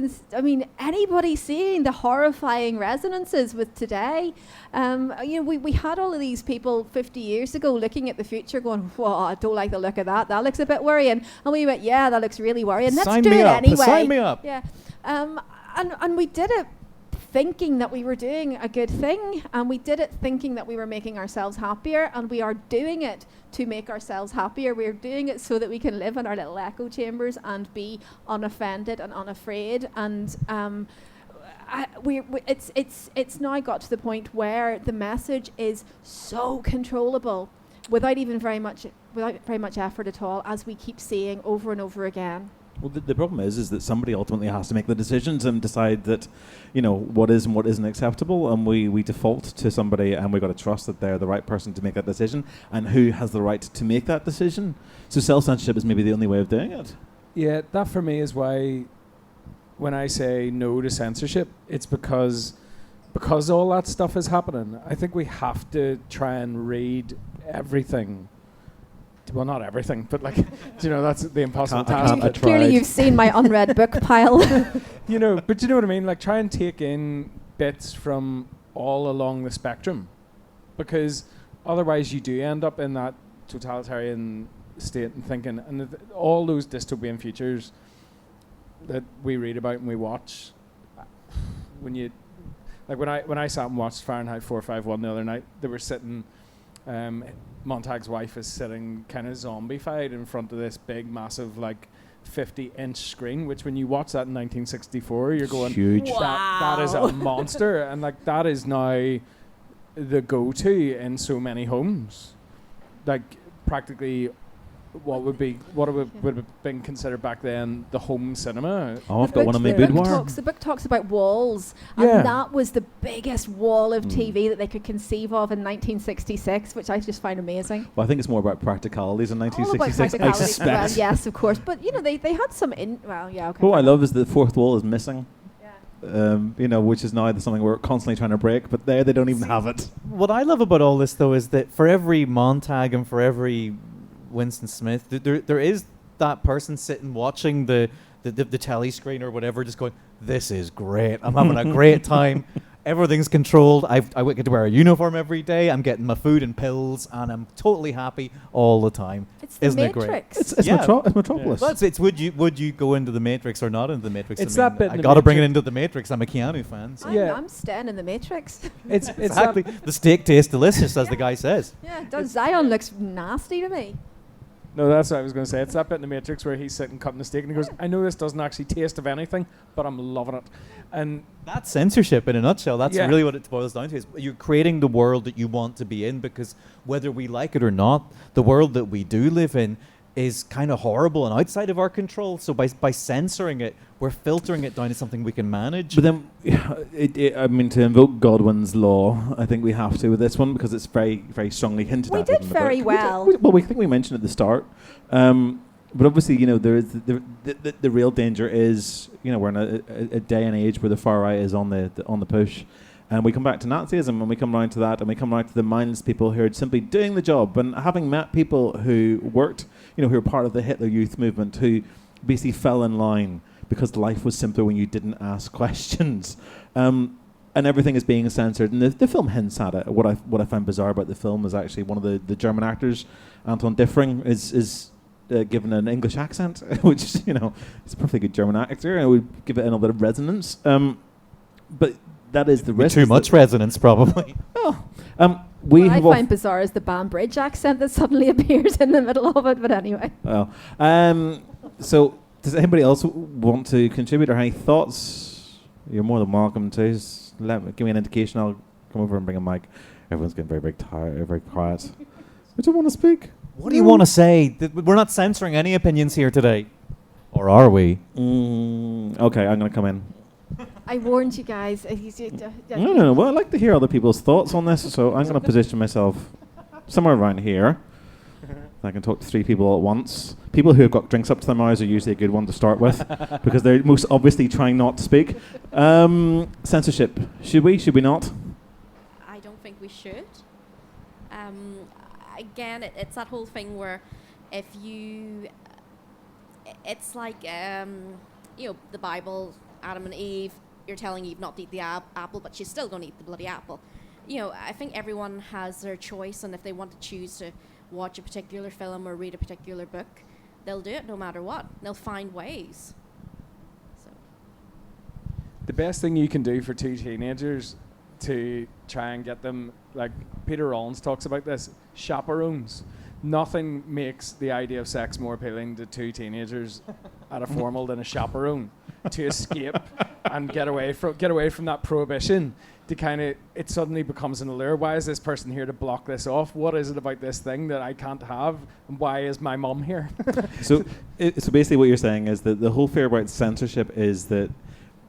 anybody seeing the horrifying resonances with today, we had all of these people 50 years ago looking at the future going, whoa, I don't like the look of that. That looks a bit worrying. And we went, yeah, that looks really worrying. Let's do it anyway. Sign me up. Yeah. And we did it thinking that we were doing a good thing, and we did it thinking that we were making ourselves happier, and we are doing it to make ourselves happier. We're doing it so that we can live in our little echo chambers and be unoffended and unafraid. And it's now got to the point where the message is so controllable without very much effort at all, as we keep seeing over and over again. Well, the problem is that somebody ultimately has to make the decisions and decide that, what is and what isn't acceptable, and we default to somebody, and we've got to trust that they're the right person to make that decision, and who has the right to make that decision. So self-censorship is maybe the only way of doing it. Yeah, that for me is why when I say no to censorship, it's because all that stuff is happening. I think we have to try and read everything. Well, not everything, but that's the impossible task. Clearly you've seen my unread book pile. But you know what I mean? Try and take in bits from all along the spectrum, because otherwise you do end up in that totalitarian state and thinking, and all those dystopian futures that we read about and we watch. When I sat and watched Fahrenheit 451 the other night, they were sitting. Montag's wife is sitting kind of zombified in front of this big, massive, 50-inch screen, which when you watch that in 1964, you're going, huge. Wow. That is a monster. And that is now the go-to in so many homes. Practically what would have been considered back then the home cinema. Oh, I've got one on my boudoir. The book talks about walls, Yeah. and that was the biggest wall of TV that they could conceive of in 1966, which I just find amazing. Well, I think it's more about practicalities in All about 1966. I practicalities as well, suspect. yes, of course. But they had some okay. What I love is the fourth wall is missing. Yeah. Which is now something we're constantly trying to break, but they don't even have it. What I love about all this, though, is that for every Montag and for every Winston Smith, there is that person sitting watching the telly screen or whatever, just going, this is great. I'm having a great time. Everything's controlled. I get to wear a uniform every day. I'm getting my food and pills, and I'm totally happy all the time. It's the Isn't Matrix. it great? It's Metropolis. Well, it's would you go into the Matrix or not into the Matrix? It's that bit in I the got to bring it Matrix. into the Matrix. I'm a Keanu fan. So. I'm staying in the Matrix. It's Exactly. The steak tastes delicious, as the guy says. Yeah, it does. Zion looks nasty to me. No, that's what I was going to say. It's that bit in the Matrix where he's sitting cutting the steak and he goes, I know this doesn't actually taste of anything, but I'm loving it. And that's censorship in a nutshell. That's Yeah. really what it boils down to. Is you're creating the world that you want to be in, because whether we like it or not, the world that we do live in is kind of horrible and outside of our control. So by censoring it, we're filtering it down to something we can manage. But then, to invoke Godwin's law, I think we have to with this one, because it's very, very strongly hinted We at. did in the very book. well. We think we mentioned at the start. But obviously, there is the real danger is, we're in a day and age where the far right is on the push. And we come back to Nazism, and we come around to that, and we come around to the mindless people who are simply doing the job. And having met people who worked, who were part of the Hitler Youth movement, who basically fell in line because life was simpler when you didn't ask questions. And everything is being censored. And the film hints at it. What I find bizarre about the film is actually one of the German actors, Anton Diffring, is given an English accent, which, he's a perfectly good German actor, and would give it a little bit of resonance. But that is the risk. Too much resonance, probably. What I find bizarre is the Banbridge accent that suddenly appears in the middle of it, but anyway. Well, so does anybody else want to contribute or have any thoughts? You're more than welcome to. Just give me an indication. I'll come over and bring a mic. Everyone's getting very, very tired, very quiet. I don't want to speak. What do you want to say? We're not censoring any opinions here today. Or are we? Okay, I'm going to come in. I warned you guys. No. Well, I like to hear other people's thoughts on this, so I'm going to position myself. somewhere around here. I can talk to 3 people at once. People who have got drinks up to their mouths are usually a good one to start with because they're most obviously trying not to speak. Censorship. Should we? Should we not? I don't think we should. Again, it's that whole thing where if you... It's like, the Bible, Adam and Eve, you're telling Eve not to eat the apple, but she's still going to eat the bloody apple. I think everyone has their choice, and if they want to choose to watch a particular film or read a particular book, they'll do it no matter what. They'll find ways. So. The best thing you can do for 2 teenagers to try and get them, like Peter Rollins talks about this, chaperones. Nothing makes the idea of sex more appealing to 2 teenagers at a formal than a chaperone to escape and get away from that prohibition. To kind of, it suddenly becomes an allure. Why is this person here to block this off? What is it about this thing that I can't have? And why is my mum here? So basically what you're saying is that the whole fear about censorship is that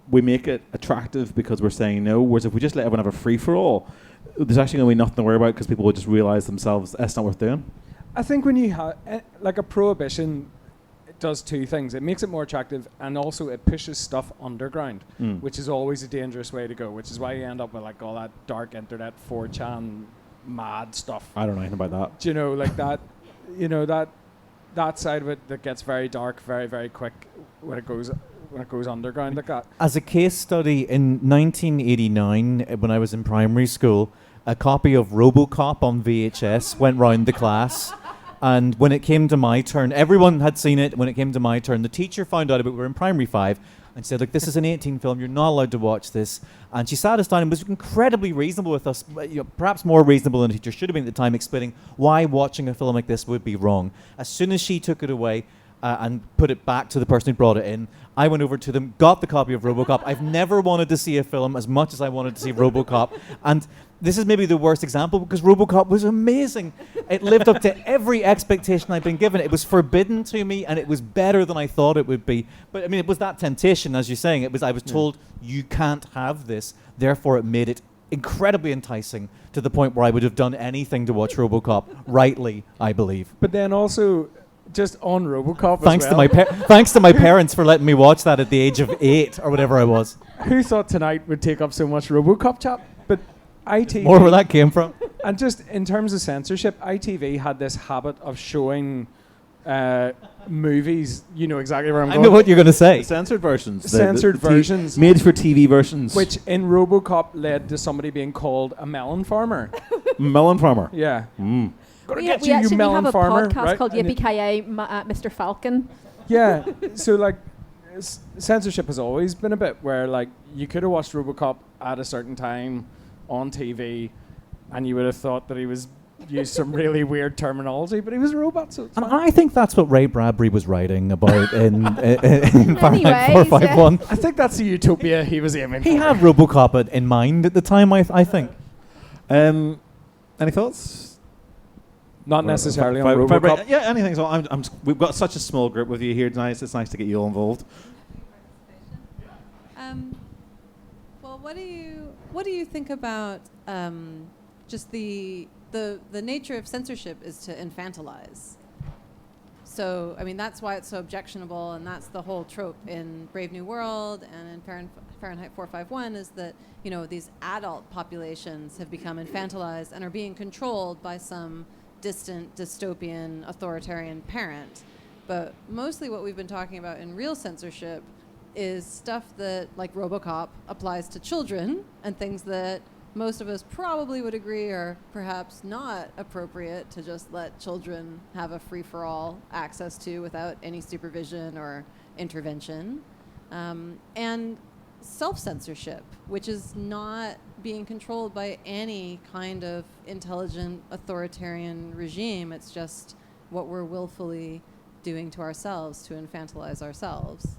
we make it attractive because we're saying no, whereas if we just let everyone have a free-for-all, there's actually going to be nothing to worry about because people will just realise themselves it's not worth doing. I think when you have, like a prohibition, it does 2 things. It makes it more attractive, and also it pushes stuff underground, which is always a dangerous way to go, which is why you end up with like all that dark internet 4chan mad stuff. I don't know anything about that. Do you know, like that, that side of it that gets very dark very, very quick when it goes underground like that. As a case study, in 1989, when I was in primary school, a copy of RoboCop on VHS went round the class. And when it came to my turn, everyone had seen it. When it came to my turn, the teacher found out about it. We were in primary 5 and said, look, this is an 18 film. You're not allowed to watch this. And she sat us down and was incredibly reasonable with us, perhaps more reasonable than a teacher should have been at the time, explaining why watching a film like this would be wrong. As soon as she took it away and put it back to the person who brought it in, I went over to them, got the copy of RoboCop. I've never wanted to see a film as much as I wanted to see RoboCop. And this is maybe the worst example because RoboCop was amazing. It lived up to every expectation I'd been given. It was forbidden to me, and it was better than I thought it would be. But I mean, it was that temptation, as you're saying. I was told you can't have this. Therefore, it made it incredibly enticing to the point where I would have done anything to watch RoboCop. Rightly, I believe. But then also, just on RoboCop Thanks to my parents for letting me watch that at the age of 8 or whatever I was. Who thought tonight would take up so much RoboCop chat? But ITV... More where that came from. And just in terms of censorship, ITV had this habit of showing movies. You know exactly where I'm going. I know what you're going to say. Censored versions. Censored versions. Made for TV versions. Which in RoboCop led to somebody being called a melon farmer. Melon farmer. Yeah. Gotta get we you, actually you melon have a farmer. podcast right? called Yippee-Ki-Yay, Mr. Falcon. Yeah. So like, censorship has always been a bit where like you could have watched RoboCop at a certain time on TV, and you would have thought that he was used some really weird terminology, but he was a robot. So and I think that's what Ray Bradbury was writing about in Fahrenheit 451. Yeah. I think that's the utopia he was aiming for. He had RoboCop in mind at the time, I think. Any thoughts? Not necessarily on RoboCop. Yeah, anything. So we've got such a small group with you here tonight. It's nice to get you all involved. Well, what do you think about just the nature of censorship is to infantilize? So, I mean, that's why it's so objectionable, and that's the whole trope in Brave New World and in Fahrenheit 451 is that, these adult populations have become infantilized and are being controlled by some distant, dystopian, authoritarian parent. But mostly what we've been talking about in real censorship is stuff that, like RoboCop, applies to children and things that most of us probably would agree are perhaps not appropriate to just let children have a free-for-all access to without any supervision or intervention. And self-censorship, which is not being controlled by any kind of intelligent authoritarian regime. It's just what we're willfully doing to ourselves to infantilize ourselves.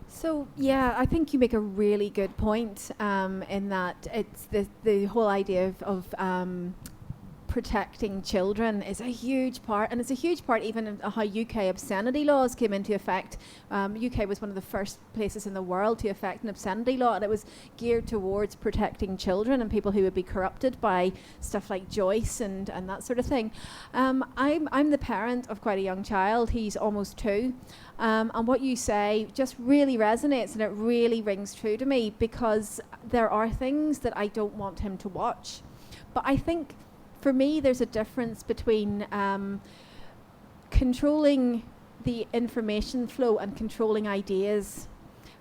So, yeah, I think you make a really good point in that it's the whole idea of protecting children is a huge part, and it's a huge part even in how UK obscenity laws came into effect. UK was one of the first places in the world to effect an obscenity law, and it was geared towards protecting children and people who would be corrupted by stuff like Joyce and that sort of thing. I'm the parent of quite a young child. He's almost 2. And what you say just really resonates, and it really rings true to me, because there are things that I don't want him to watch. But I think for me there's a difference between controlling the information flow and controlling ideas.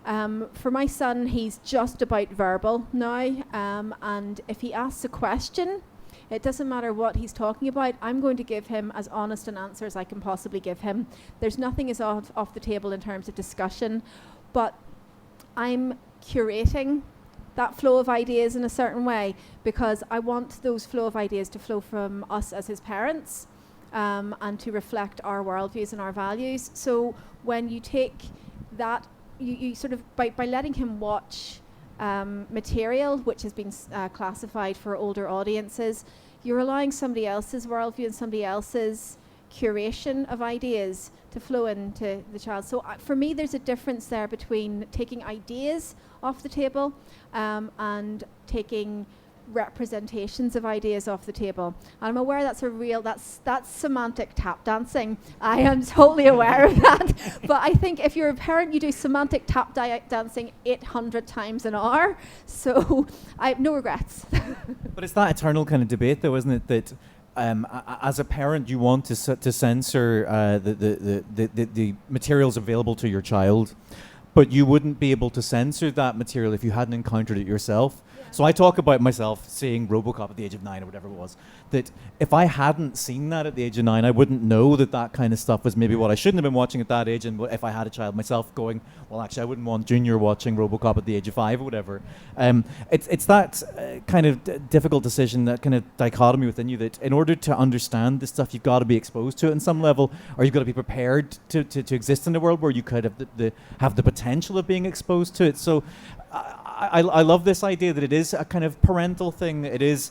For my son, he's just about verbal now, and if he asks a question, it doesn't matter what he's talking about, I'm going to give him as honest an answer as I can possibly give him. There's nothing is off the table in terms of discussion, but I'm curating that flow of ideas in a certain way, because I want those flow of ideas to flow from us as his parents, and to reflect our worldviews and our values. So when you take that, you sort of, by letting him watch material which has been classified for older audiences, you're allowing somebody else's worldview and somebody else's curation of ideas to flow into the child. So for me, there's a difference there between taking ideas off the table and taking representations of ideas off the table. And I'm aware that's that's semantic tap dancing. I am totally aware of that. But I think if you're a parent, you do semantic tap dancing 800 times an hour. So I have no regrets. But it's that eternal kind of debate, though, isn't it? That as a parent, you want to censor the materials available to your child, but you wouldn't be able to censor that material if you hadn't encountered it yourself. So I talk about myself seeing RoboCop at the age of 9 or whatever it was, that if I hadn't seen that at the age of 9, I wouldn't know that that kind of stuff was maybe what I shouldn't have been watching at that age. And if I had a child myself going, well, actually, I wouldn't want Junior watching RoboCop at the age of 5 or whatever. It's that kind of difficult decision, that kind of dichotomy within you, that in order to understand this stuff, you've got to be exposed to it in some level, or you've got to be prepared to exist in a world where you could have the potential of being exposed to it. So I love this idea that it is a kind of parental thing. It is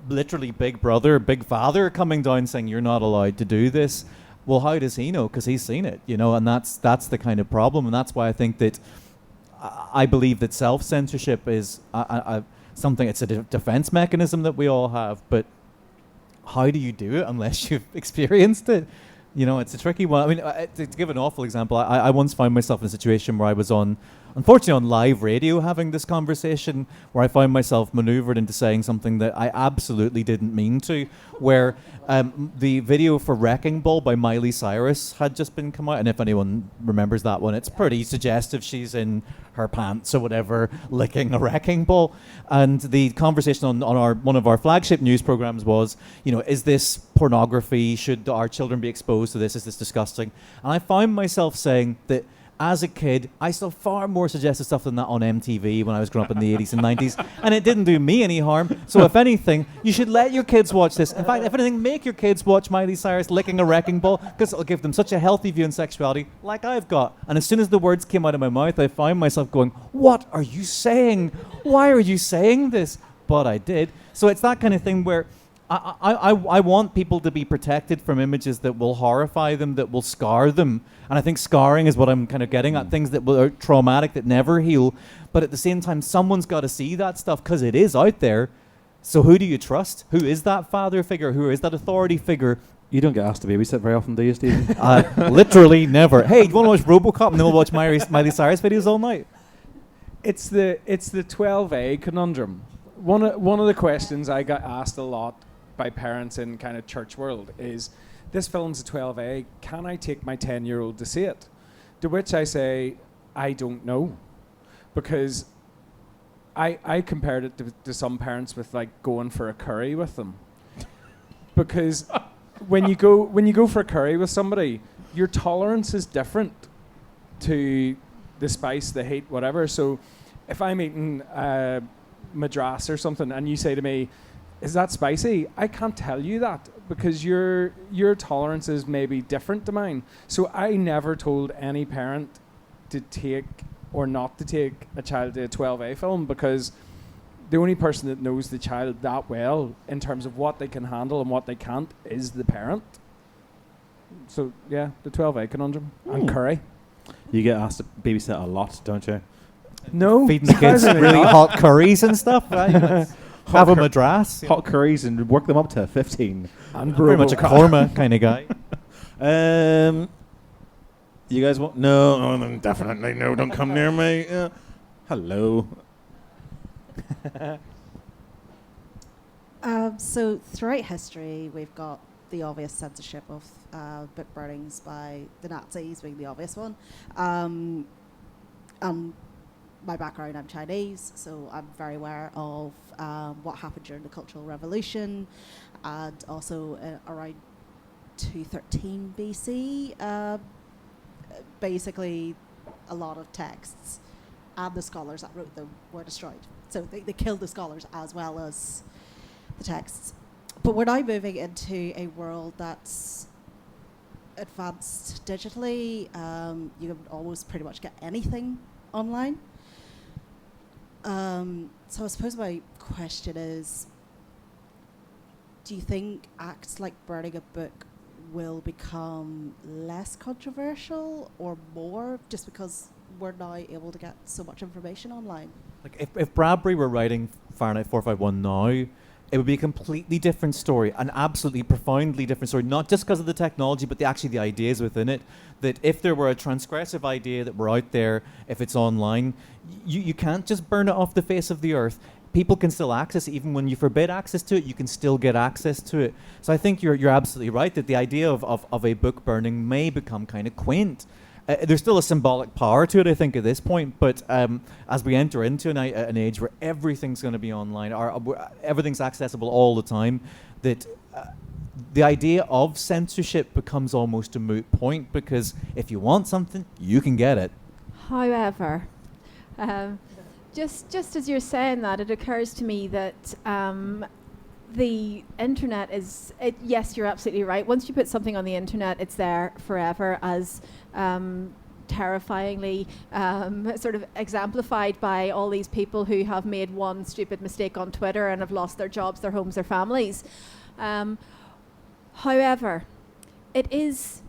literally Big Brother, Big Father coming down saying you're not allowed to do this. Well, how does he know? Because he's seen it, and that's the kind of problem. And that's why I think that I believe that self-censorship is something. It's a defense mechanism that we all have. But how do you do it unless you've experienced it? It's a tricky one. I mean, to give an awful example, I once found myself in a situation where I was unfortunately on live radio having this conversation, where I found myself maneuvered into saying something that I absolutely didn't mean to, where the video for Wrecking Ball by Miley Cyrus had just been come out, and if anyone remembers that one, it's pretty suggestive. She's in her pants or whatever, licking a wrecking ball. And the conversation on one of our flagship news programs was, is this pornography? Should our children be exposed to this? Is this disgusting? And I found myself saying that as a kid, I saw far more suggestive stuff than that on MTV when I was growing up in the 80s and 90s, and it didn't do me any harm. So if anything, you should let your kids watch this. In fact, if anything, make your kids watch Miley Cyrus licking a wrecking ball, because it'll give them such a healthy view on sexuality like I've got. And as soon as the words came out of my mouth, I found myself going, what are you saying? Why are you saying this? But I did. So it's that kind of thing where I want people to be protected from images that will horrify them, that will scar them. And I think scarring is what I'm kind of getting at, things that are traumatic, that never heal. But at the same time, someone's got to see that stuff because it is out there. So who do you trust? Who is that father figure? Who is that authority figure? You don't get asked to babysit very often, do you, Stephen? Literally never. Hey, do you want to watch RoboCop? And then we'll watch Miley Cyrus videos all night. It's the 12A conundrum. One of the questions I got asked a lot by parents in kind of church world is, this film's a 12A, can I take my 10-year-old to see it? To which I say, I don't know. Because I compared it to some parents with like going for a curry with them. Because when you go for a curry with somebody, your tolerance is different to the spice, the heat, whatever. So if I'm eating madras or something and you say to me, is that spicy? I can't tell you that because your tolerance is maybe different to mine. So I never told any parent to take or not to take a child to a 12A film, because the only person that knows the child that well in terms of what they can handle and what they can't is the parent. So yeah, the 12A conundrum and curry. You get asked to babysit a lot, don't you? No, Feeding the kids really hot curries and stuff, right? Have a madras. Hot curries and work them up to 15. I'm Very much a korma kind of guy. You guys want? No, then definitely no. Don't come near me. Hello. So throughout history, we've got the obvious censorship of book burnings by the Nazis being the obvious one. My background, I'm Chinese, so I'm very aware of what happened during the Cultural Revolution, and also around 213 BC. Basically, a lot of texts and the scholars that wrote them were destroyed. So they killed the scholars as well as the texts. But we're now moving into a world that's advanced digitally. You can almost pretty much get anything online. So I suppose my question is, do you think acts like burning a book will become less controversial or more, just because we're now able to get so much information online? Like if Bradbury were writing Fahrenheit 451 now, it would be a completely different story, an absolutely profoundly different story, not just because of the technology, but the ideas within it. That if there were a transgressive idea that were out there, if it's online, you can't just burn it off the face of the earth. People can still access it. Even when you forbid access to it, you can still get access to it. So I think you're absolutely right that the idea of a book burning may become kind of quaint. There's still a symbolic power to it, I think, at this point. But as we enter into an age where everything's going to be online, or everything's accessible all the time, that the idea of censorship becomes almost a moot point, because if you want something, you can get it. However, just as you're saying that, it occurs to me that the internet is, yes, you're absolutely right. Once you put something on the internet, it's there forever, as terrifyingly sort of exemplified by all these people who have made one stupid mistake on Twitter and have lost their jobs, their homes, their families. However, it is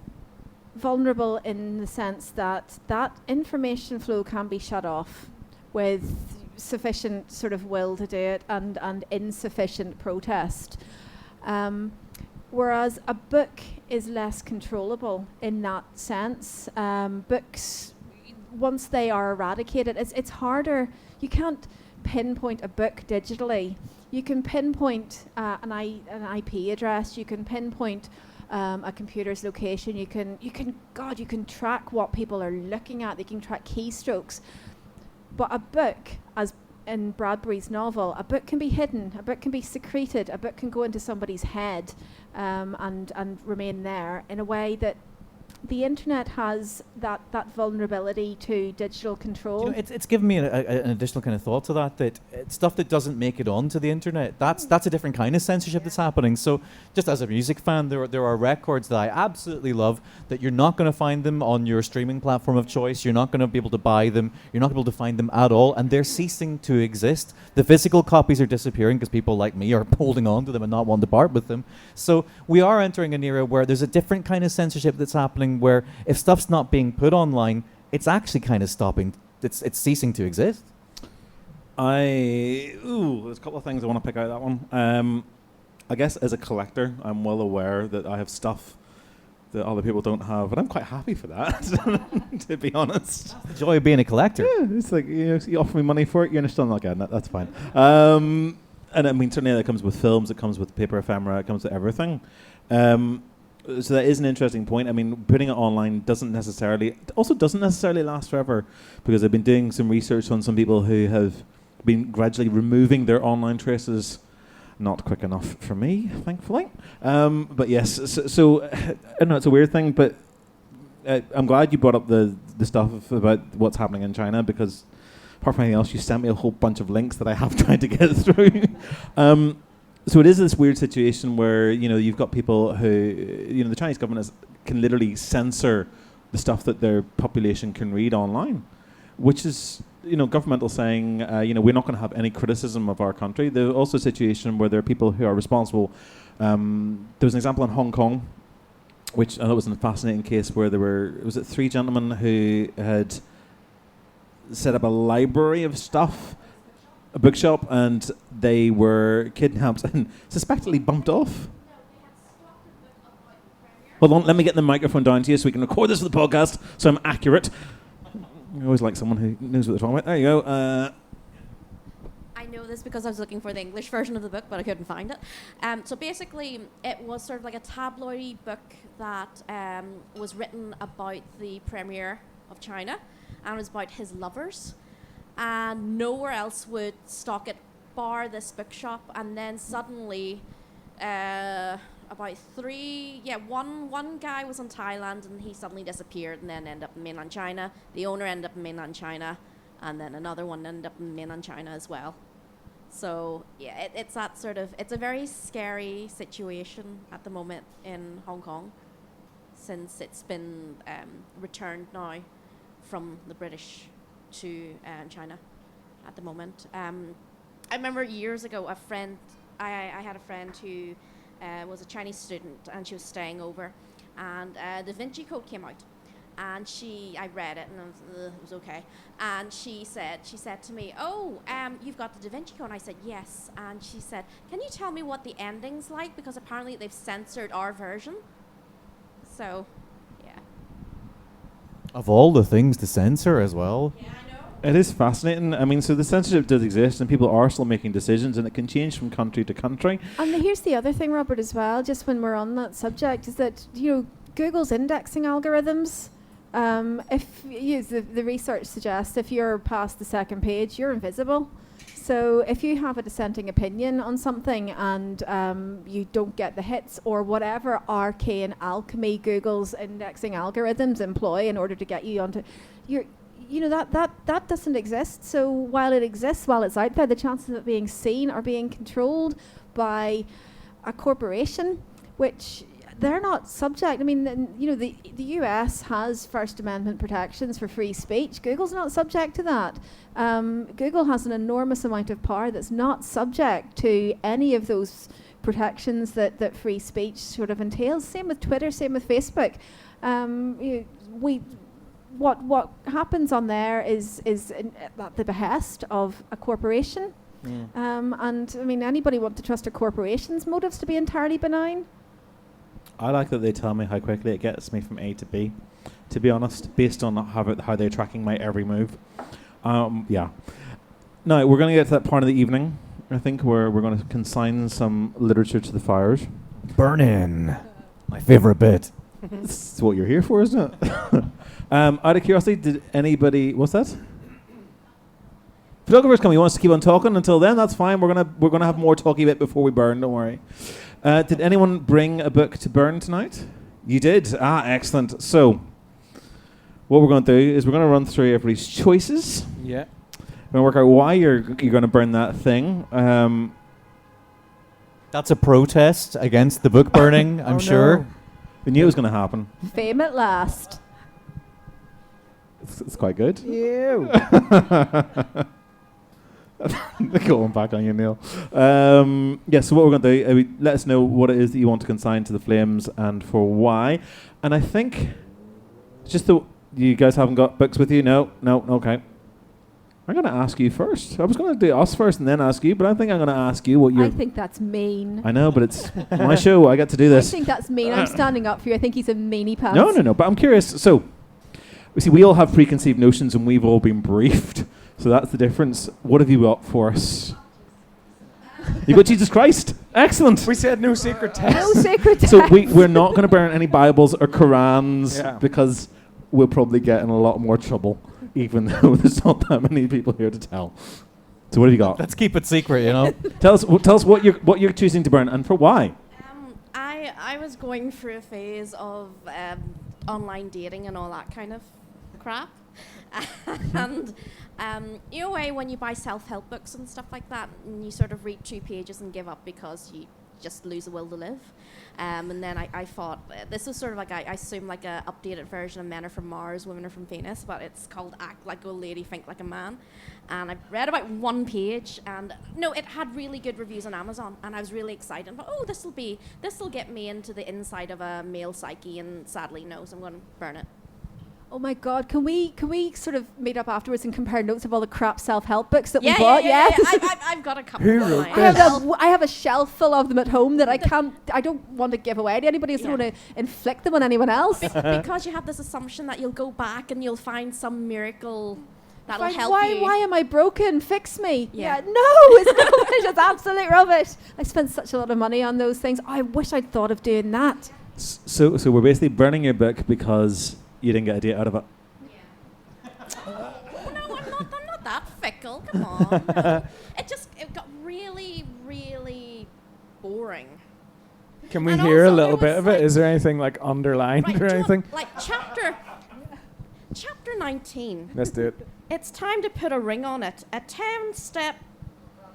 vulnerable in the sense that that information flow can be shut off with sufficient sort of will to do it and insufficient protest. Whereas a book is less controllable in that sense. Books, once they are eradicated, it's harder. You can't pinpoint a book digitally. You can pinpoint an IP address. You can pinpoint a computer's location. You can track what people are looking at. They can track keystrokes. But a book, as in Bradbury's novel, a book can be hidden, a book can be secreted, a book can go into somebody's head and remain there in a way that the internet has that vulnerability to digital control. It's given me an additional kind of thought to that stuff that doesn't make it onto the internet, that's a different kind of censorship that's happening. So just as a music fan, there are records that I absolutely love that you're not going to find them on your streaming platform of choice. You're not going to be able to buy them. You're not able to find them at all, and they're ceasing to exist. The physical copies are disappearing because people like me are holding on to them and not wanting to part with them. So we are entering an era where there's a different kind of censorship that's happening, where if stuff's not being put online, it's actually kind of stopping. It's ceasing to exist. There's a couple of things I want to pick out of that one. I guess as a collector, I'm well aware that I have stuff that other people don't have, and I'm quite happy for that, to be honest. The joy of being a collector. Yeah, it's like, you offer me money for it, you're still not getting it, that's fine. And I mean, certainly that comes with films, it comes with paper ephemera, it comes with everything. So that is an interesting point. I mean, putting it online doesn't necessarily last forever, because I've been doing some research on some people who have been gradually removing their online traces. Not quick enough for me, thankfully. But yes, so I don't know, it's a weird thing, but I'm glad you brought up the stuff about what's happening in China, because apart from anything else, you sent me a whole bunch of links that I have tried to get through. So it is this weird situation where, you've got people who, the Chinese government can literally censor the stuff that their population can read online. which is, governmental saying, we're not going to have any criticism of our country. There's also a situation where there are people who are responsible. There was an example in Hong Kong, which I thought was a fascinating case where was it 3 gentlemen who had set up a library of stuff, a bookshop, and they were kidnapped and suspectedly bumped off. Hold on, let me get the microphone down to you so we can record this for the podcast so I'm accurate. I always like someone who knows what they're talking about. There you go. I know this because I was looking for the English version of the book, but I couldn't find it. So basically, it was sort of like a tabloidy book that was written about the Premier of China, and it was about his lovers. And nowhere else would stock it, bar this bookshop. And then suddenly, about one guy was in Thailand, and he suddenly disappeared, and then ended up in mainland China. The owner ended up in mainland China, and then another one ended up in mainland China as well. So yeah, it's that sort of, it's a very scary situation at the moment in Hong Kong, since it's been returned now from the British to China at the moment. I remember years ago, I had a friend who was a Chinese student, and she was staying over, and the Da Vinci Code came out, and I read it, and it was okay, and she said to me, you've got the Da Vinci Code, and I said yes, and she said, can you tell me what the ending's like, because apparently they've censored our version. So yeah, Of all the things to censor as well. yeah, I know. It is fascinating. I mean, so the censorship does exist, and people are still making decisions, and it can change from country to country. And here's the other thing, Robert, as well, just when we're on that subject, is that, Google's indexing algorithms, if the research suggests if you're past the second page, you're invisible. So if you have a dissenting opinion on something and you don't get the hits or whatever arcane alchemy Google's indexing algorithms employ in order to get you onto, that doesn't exist. So while it exists, while it's out there, the chances of it being seen are being controlled by a corporation, which they're not subject. I mean, the US has First Amendment protections for free speech. Google's not subject to that. Google has an enormous amount of power that's not subject to any of those protections that free speech sort of entails. Same with Twitter, same with Facebook. What happens on there is at the behest of a corporation. And I mean, anybody want to trust a corporation's motives to be entirely benign? I like that they tell me how quickly it gets me from A to B, to be honest, based on how they're tracking my every move. Yeah. Now, we're going to get to that part of the evening, I think, where we're going to consign some literature to the fires. Burn-in. My favorite bit. This is what you're here for, isn't it? Out of curiosity, did anybody... What's that? Photographer's coming. He wants to keep on talking. Until then, that's fine. We're gonna have more talky bit before we burn. Don't worry. Did anyone bring a book to burn tonight? You did. Excellent. So, what we're going to do is we're going to run through everybody's choices. Yeah. We're going to work out why you're going to burn that thing. That's a protest against the book burning, I'm sure. We knew it was going to happen. Fame at last. It's quite good. You. Going back on you, Neil. So what we're going to do, let us know what it is that you want to consign to the flames and for why. And I think, just you guys haven't got books with you? No, okay. I'm going to ask you first. I was going to do us first and then ask you, but I think I'm going to ask you what you're... I think that's mean. I know, but it's my show. I get to do this. I think that's mean. I'm standing up for you. I think he's a meanie pants. No, but I'm curious. So, we all have preconceived notions and we've all been briefed. So that's the difference. What have you got for us? You got Jesus Christ. Excellent. We said no sacred text. No sacred text. So we're not going to burn any Bibles or Qurans because we'll probably get in a lot more trouble, even though there's not that many people here to tell. So what have you got? Let's keep it secret, Tell us what you're choosing to burn and for why. I was going through a phase of online dating and all that kind of crap. And when you buy self-help books and stuff like that, and you sort of read 2 pages and give up because you just lose the will to live. And then I thought, this was sort of like, I assume like a updated version of Men Are From Mars, Women Are From Venus, but it's called Act Like a Lady, Think Like a Man. And I read about one page, and no, it had really good reviews on Amazon, and I was really excited. But this will get me into the inside of a male psyche, and sadly, no, so I'm going to burn it. Oh my God! Can we sort of meet up afterwards and compare notes of all the crap self-help books that we bought? Yeah. I've got a couple. Who wrote this? I have a shelf full of them at home that I don't want to give away to anybody. I just want to inflict them on anyone else. Because you have this assumption that you'll go back and you'll find some miracle that'll help you. Why am I broken? Fix me. Yeah. No, it's rubbish. It's absolute rubbish. I spent such a lot of money on those things. I wish I'd thought of doing that. So we're basically burning your book because you didn't get a date out of it. No, I'm not that fickle. Come on. It got really, really boring. Can we And hear a also little there bit was of it? like- Is there anything like underlined Right, or do you want- anything? like chapter 19. Let's do it. It's time to put a ring on it. A 10-step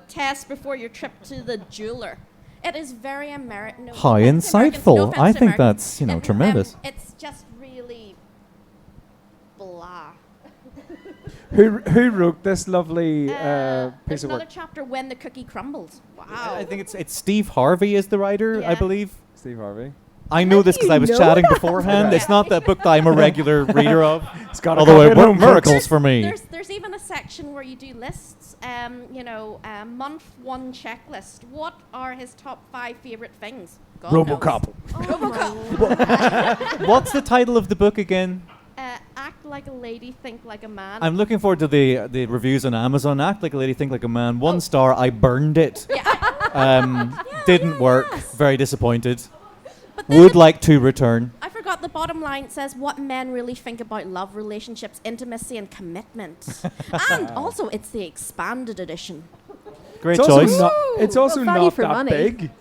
test before your trip to the jeweler. It is very American. No How offense to Americans, insightful. no offense I to think Americans. that's, tremendous. It's just really blah. Who wrote this lovely There's piece of another work? chapter, When the Cookie Crumbles. Wow. I think it's Steve Harvey is the writer, I Yeah. believe. Steve Harvey. I know this because I was know chatting that? beforehand. Yeah. It's not the book that I'm a regular reader of. It's got a Although copy it at worked home, miracles folks. for me. There's even a section where you do lists. Month 1 checklist. What are his top 5 favorite things? God RoboCop. RoboCop. What's the title of the book again? Act like a lady, think like a man. I'm looking forward to the reviews on Amazon. Act Like a Lady, Think Like a Man. 1 star. I burned it. Didn't work. yes. Very disappointed. But then Would like to return. I forgot the bottom line. It says what men really think about love, relationships, intimacy, and commitment. And also, it's the expanded edition. Great It's choice. It's also Well, value not for that money. big,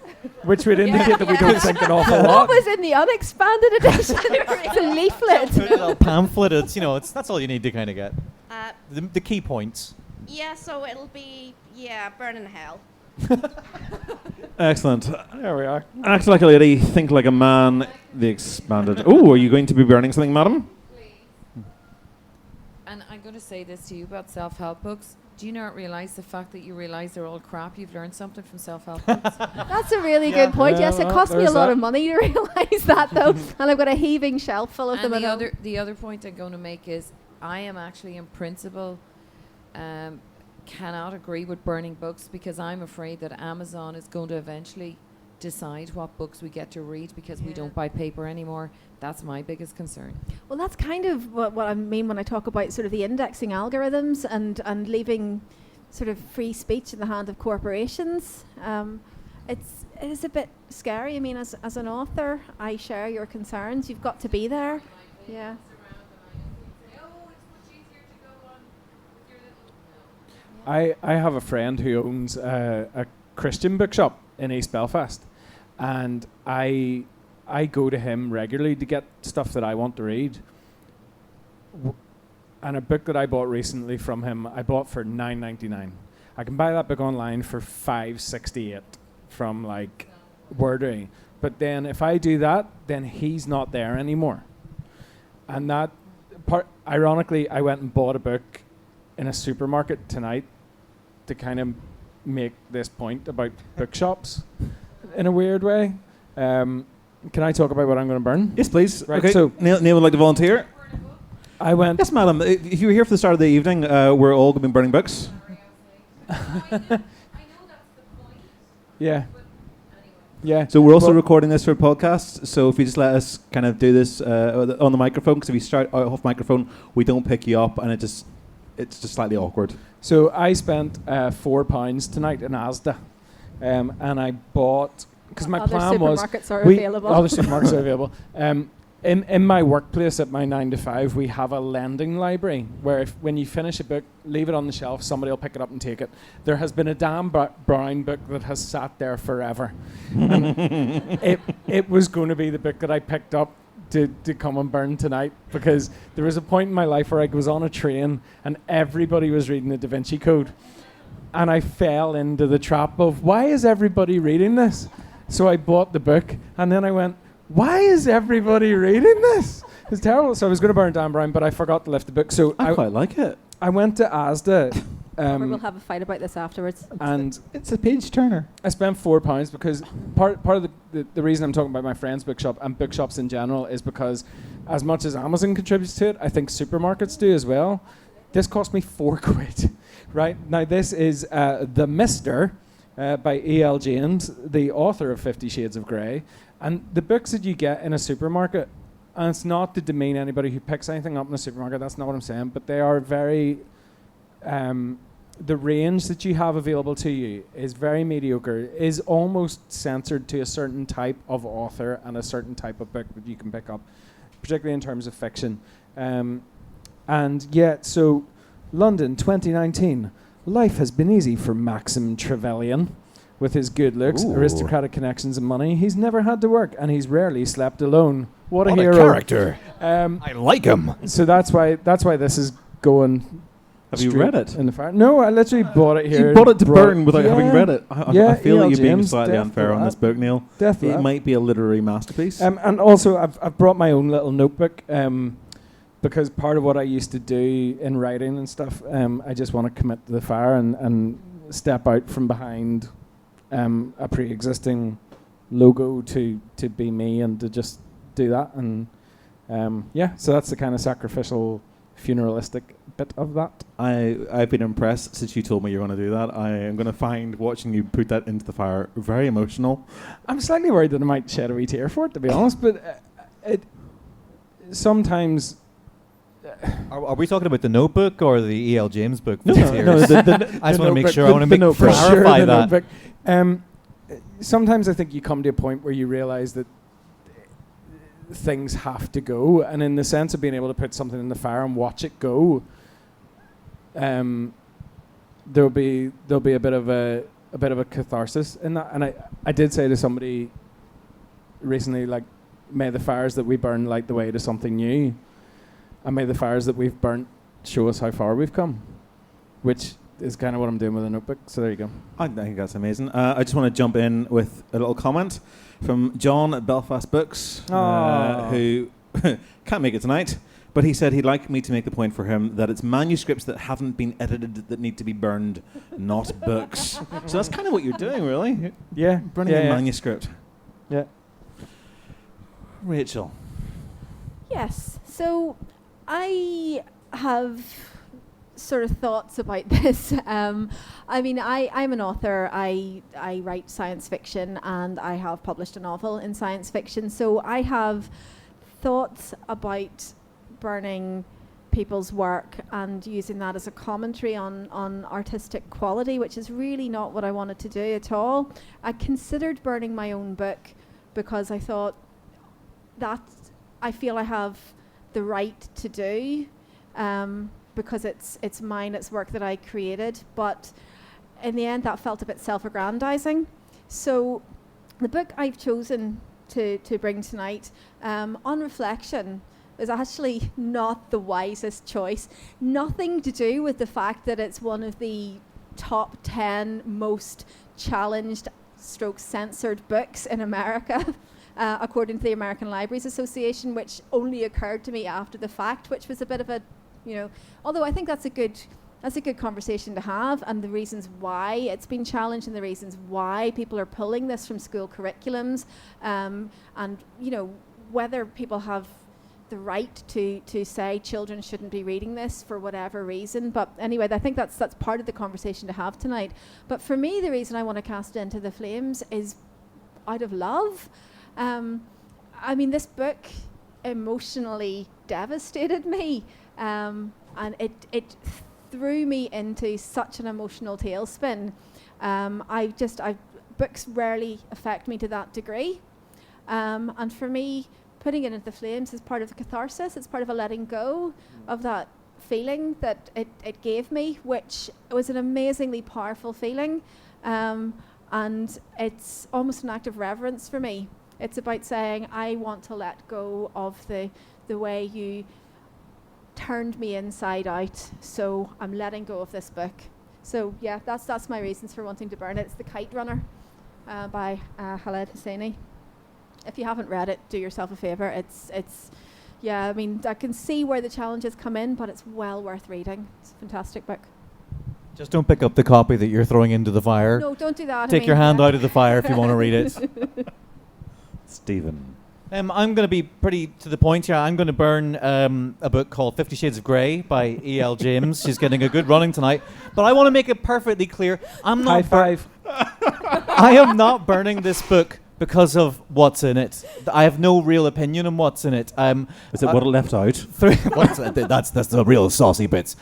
which would indicate that we Yeah. don't think an awful What lot. was in the unexpanded edition? It's a leaflet. Little pamphlet. That's all you need to kind of get. Uh, The key points. yeah, so it'll be, burn in hell. Excellent. There we are. Act like a lady, think like a man. The expanded. Oh, are you going to be burning something, madam? And I'm going to say this to you about self-help books. Do you not realize the fact that you realize they're all crap? You've learned something from self-help books. That's a really good point. Yeah, Yes, it well, cost me a there's lot that. of money to realise that, though. And I've got a heaving shelf full of And them. the other point I'm going to make is I am actually in principle cannot agree with burning books because I'm afraid that Amazon is going to eventually decide what books we get to read because we don't buy paper anymore. That's my biggest concern. Well, that's kind of what I mean when I talk about sort of the indexing algorithms and leaving sort of free speech in the hand of corporations. It is a bit scary. I mean, as an author, I share your concerns. You've got to be there. Yeah. I have a friend who owns a Christian bookshop in East Belfast, and I go to him regularly to get stuff that I want to read. And a book that I bought recently from him, I bought for $9.99. I can buy that book online for $5.68 from like Wordery. But then if I do that, then he's not there anymore. And that part, ironically, I went and bought a book in a supermarket tonight to kind of make this point about bookshops in a weird way. Can I talk about what I'm going to burn? Yes, please. Right, Okay. so- Neil would like to volunteer. I went. Yes, madam. If you were here for the start of the evening, we're all going to be burning books. Yeah. Yeah. So we're also Well- recording this for a podcast. So if you just let us kind of do this on the microphone, because if you start off microphone, we don't pick you up, and it's just slightly awkward. So I spent £4 tonight in Asda, and I bought because my Other plan was supermarkets are we- available. Other supermarkets are available. In my workplace at my 9 to 5, we have a lending library where when you finish a book, leave it on the shelf, somebody will pick it up and take it. There has been a Dan Brown book that has sat there forever. And it was going to be the book that I picked up to come and burn tonight, because there was a point in my life where I was on a train and everybody was reading the Da Vinci Code. And I fell into the trap of, why is everybody reading this? So I bought the book, and then I went, why is everybody reading this? It's terrible. So I was going to burn Dan Brown, but I forgot to lift the book. So I quite like it. I went to Asda. We'll have a fight about this afterwards. And It's a page turner. I spent £4 because part of the reason I'm talking about my friend's bookshop and bookshops in general is because as much as Amazon contributes to it, I think supermarkets do as well. This cost me £4, right? Now this is The Mister by E.L. James, the author of 50 Shades of Grey. And the books that you get in a supermarket, and it's not to demean anybody who picks anything up in a supermarket, that's not what I'm saying, but they are very... the range that you have available to you is very mediocre, is almost censored to a certain type of author and a certain type of book that you can pick up, particularly in terms of fiction. And yet, so London 2019, life has been easy for Maxim Trevelyan. With his good looks, Ooh. aristocratic connections and money, he's never had to work and he's rarely slept alone. What a hero. character. I like him. So that's why this is going... Have you straight read it? in the fire? No, I literally bought it here. You bought it to Brought- burn without having read it. I feel E.L. that you're being James, slightly death unfair for on that. this book, Neil. Death for It that. might be a literary masterpiece. And also, I've brought my own little notebook because part of what I used to do in writing and stuff, I just want to commit to the fire and step out from behind a pre-existing logo to be me and to just do that. And so that's the kind of sacrificial, funeralistic bit of that. I've been impressed since you told me you're going to do that. I am going to find watching you put that into the fire very emotional. I'm slightly worried that I might shed a wee tear for it, to be honest, but it sometimes... Are we talking about the Notebook or the E.L. James book? No, for no, tears? I just want to make sure. I want to clarify that. Notebook. Sometimes I think you come to a point where you realize that things have to go, and in the sense of being able to put something in the fire and watch it go, there'll be a bit of a catharsis in that. And I did say to somebody recently, like, may the fires that we burn light the way to something new, and may the fires that we've burnt show us how far we've come, which is kind of what I'm doing with the Notebook. So there you go. I think that's amazing. I just want to jump in with a little comment from John at Belfast Books, who can't make it tonight, but he said he'd like me to make the point for him that it's manuscripts that haven't been edited that need to be burned, not books. So that's kind of what you're doing, really. Yeah. Burning a manuscript. Yeah. Rachel. Yes. So I have sort of thoughts about this. I mean, I'm an author. I write science fiction, and I have published a novel in science fiction. So I have thoughts about burning people's work and using that as a commentary on artistic quality, which is really not what I wanted to do at all. I considered burning my own book because I thought that I feel I have the right to do, because it's mine, it's work that I created. But in the end, that felt a bit self-aggrandizing. So the book I've chosen to bring tonight, on reflection, is actually not the wisest choice. Nothing to do with the fact that it's one of the top 10 most challenged / censored books in America. According to the American Libraries Association, which only occurred to me after the fact, which was a bit of a, although I think that's a good conversation to have, and the reasons why it's been challenged and the reasons why people are pulling this from school curriculums, and whether people have the right to say children shouldn't be reading this for whatever reason. But anyway, I think that's part of the conversation to have tonight. But for me, the reason I want to cast it into the flames is out of love. I mean, this book emotionally devastated me, and it threw me into such an emotional tailspin. Books rarely affect me to that degree, and for me, putting it into the flames is part of the catharsis. It's part of a letting go of that feeling that it gave me, which was an amazingly powerful feeling, and it's almost an act of reverence for me. It's about saying, I want to let go of the way you turned me inside out, so I'm letting go of this book. So yeah, that's my reasons for wanting to burn it. It's The Kite Runner. by Khaled Hosseini. If you haven't read it, do yourself a favour. It's yeah, I mean, I can see where the challenges come in, but it's well worth reading. It's a fantastic book. Just don't pick up the copy that you're throwing into the fire. No, don't do that. Take your hand out of the fire if you want to read it. Stephen. I'm going to be pretty to the point here. I'm going to burn a book called 50 Shades of Grey by E.L. James. She's getting a good running tonight. But I want to make it perfectly clear. I'm not High five. I am not burning this book because of what's in it. I have no real opinion on what's in it. Is it what it left out? That's the real saucy bits.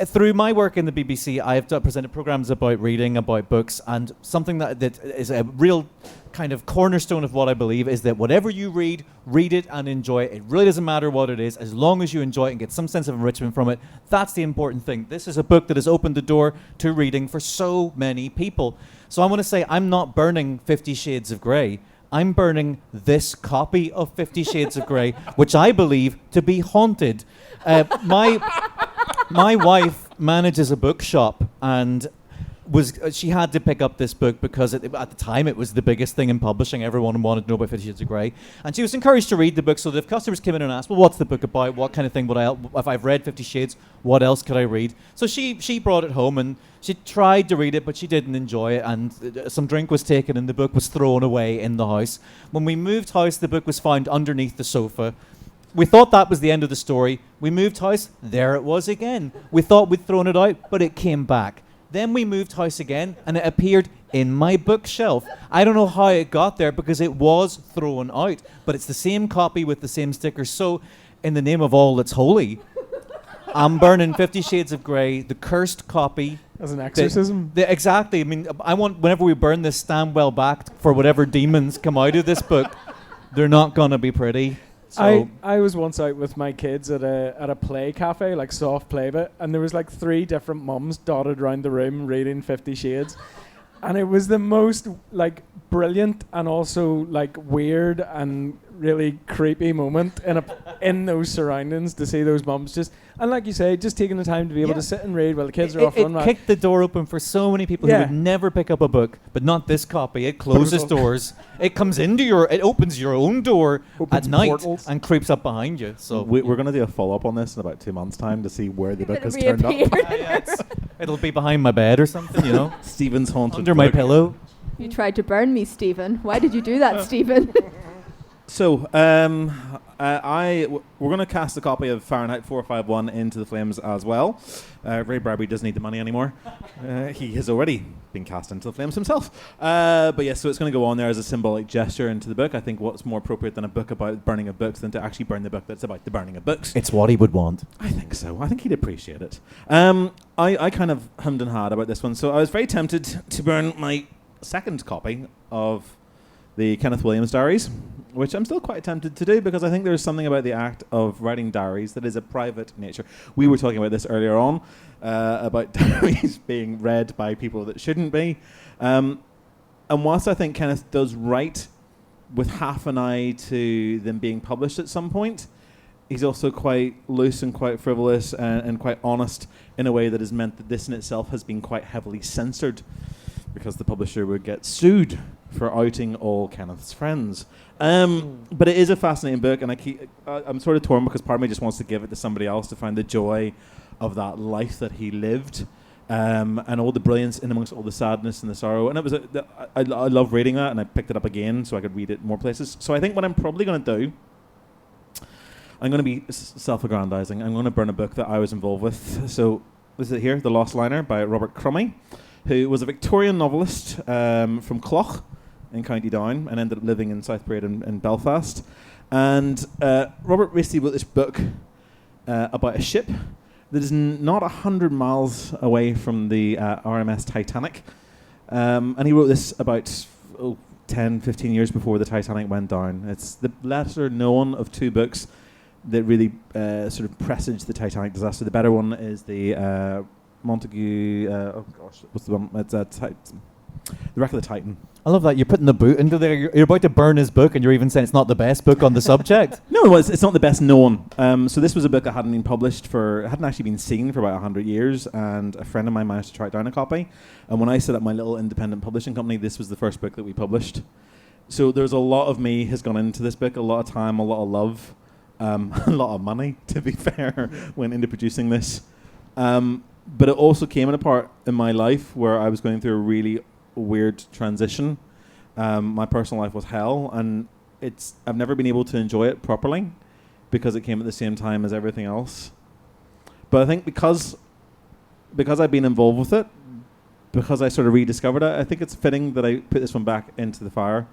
Through my work in the BBC, I've presented programs about reading, about books, and something that is a real kind of cornerstone of what I believe is that whatever you read it and enjoy it. It really doesn't matter what it is, as long as you enjoy it and get some sense of enrichment from it. That's the important thing. This is a book that has opened the door to reading for so many people. So I want to say I'm not burning 50 Shades of Grey. I'm burning this copy of 50 Shades of Grey, which I believe to be haunted. My wife manages a bookshop, and she had to pick up this book because at the time it was the biggest thing in publishing. Everyone wanted to know about 50 Shades of Grey, and she was encouraged to read the book. So that if customers came in and asked, "Well, what's the book about? What kind of thing would I? If I've read 50 Shades, what else could I read?" So she brought it home and she tried to read it, but she didn't enjoy it, and some drink was taken and the book was thrown away in the house. When we moved house, the book was found underneath the sofa. We thought that was the end of the story. We moved house, there it was again. We thought we'd thrown it out, but it came back. Then we moved house again, and it appeared in my bookshelf. I don't know how it got there because it was thrown out, but it's the same copy with the same sticker. So, in the name of all that's holy, I'm burning 50 Shades of Grey, the cursed copy. As an exorcism? Exactly. I mean, I want, whenever we burn this, stand well back for whatever demons come out of this book. They're not going to be pretty. So I was once out with my kids at a play cafe, like soft play bit, and there was like 3 different mums dotted around the room reading 50 Shades, and it was the most like brilliant and also like weird and really creepy moment in those surroundings to see those mums just, and like you say, just taking the time to be able to sit and read while the kids are off running. It kicked the door open for so many people who would never pick up a book, but not this copy. It closes doors. It comes it opens your own door at night portals. And creeps up behind you. So we're going to do a follow-up on this in about 2 months' time to see where the book has turned up. It'll be behind my bed or something, you know. Stephen's haunted under my pillow. You tried to burn me, Stephen. Why did you do that, Stephen? So, we're going to cast a copy of Fahrenheit 451 into the flames as well. Ray Bradbury doesn't need the money anymore. He has already been cast into the flames himself. But yes, so it's going to go on there as a symbolic gesture into the book. I think what's more appropriate than a book about burning of books than to actually burn the book that's about the burning of books. It's what he would want. I think so. I think he'd appreciate it. I kind of hummed and hawed about this one. So I was very tempted to burn my second copy of the Kenneth Williams diaries, which I'm still quite tempted to do because I think there's something about the act of writing diaries that is a private nature. We were talking about this earlier on, about diaries being read by people that shouldn't be. And whilst I think Kenneth does write with half an eye to them being published at some point, he's also quite loose and quite frivolous and quite honest in a way that has meant that this in itself has been quite heavily censored because the publisher would get sued for outing all Kenneth's friends. But it is a fascinating book, and I'm sort of torn because part of me just wants to give it to somebody else to find the joy of that life that he lived, and all the brilliance in amongst all the sadness and the sorrow. And it was I love reading that, and I picked it up again so I could read it more places. So I think what I'm probably going to do, I'm going to be self-aggrandizing. I'm going to burn a book that I was involved with. So this is it here, The Lost Liner by Robert Crummy, who was a Victorian novelist from Clough in County Down and ended up living in South Parade in Belfast. And Robert basically wrote this book about a ship that is not 100 miles away from the RMS Titanic. And he wrote this about 10, 15 years before the Titanic went down. It's the lesser known of 2 books that really sort of presage the Titanic disaster. The better one is the Montague, what's the one? It's The Wreck of the Titan. I love that you're putting the boot into there. You're about to burn his book, and you're even saying it's not the best book on the subject. No, it's not the best known. So this was a book that hadn't been published hadn't actually been seen for about 100 years, and a friend of mine managed to track down a copy. And when I set up my little independent publishing company, this was the first book that we published. So there's a lot of me has gone into this book, a lot of time, a lot of love, a lot of money, to be fair, went into producing this. But it also came at a part in my life where I was going through a really weird transition. My personal life was hell, and I've never been able to enjoy it properly because it came at the same time as everything else. But I think because I've been involved with it, because I sort of rediscovered it, I think it's fitting that I put this one back into the fire.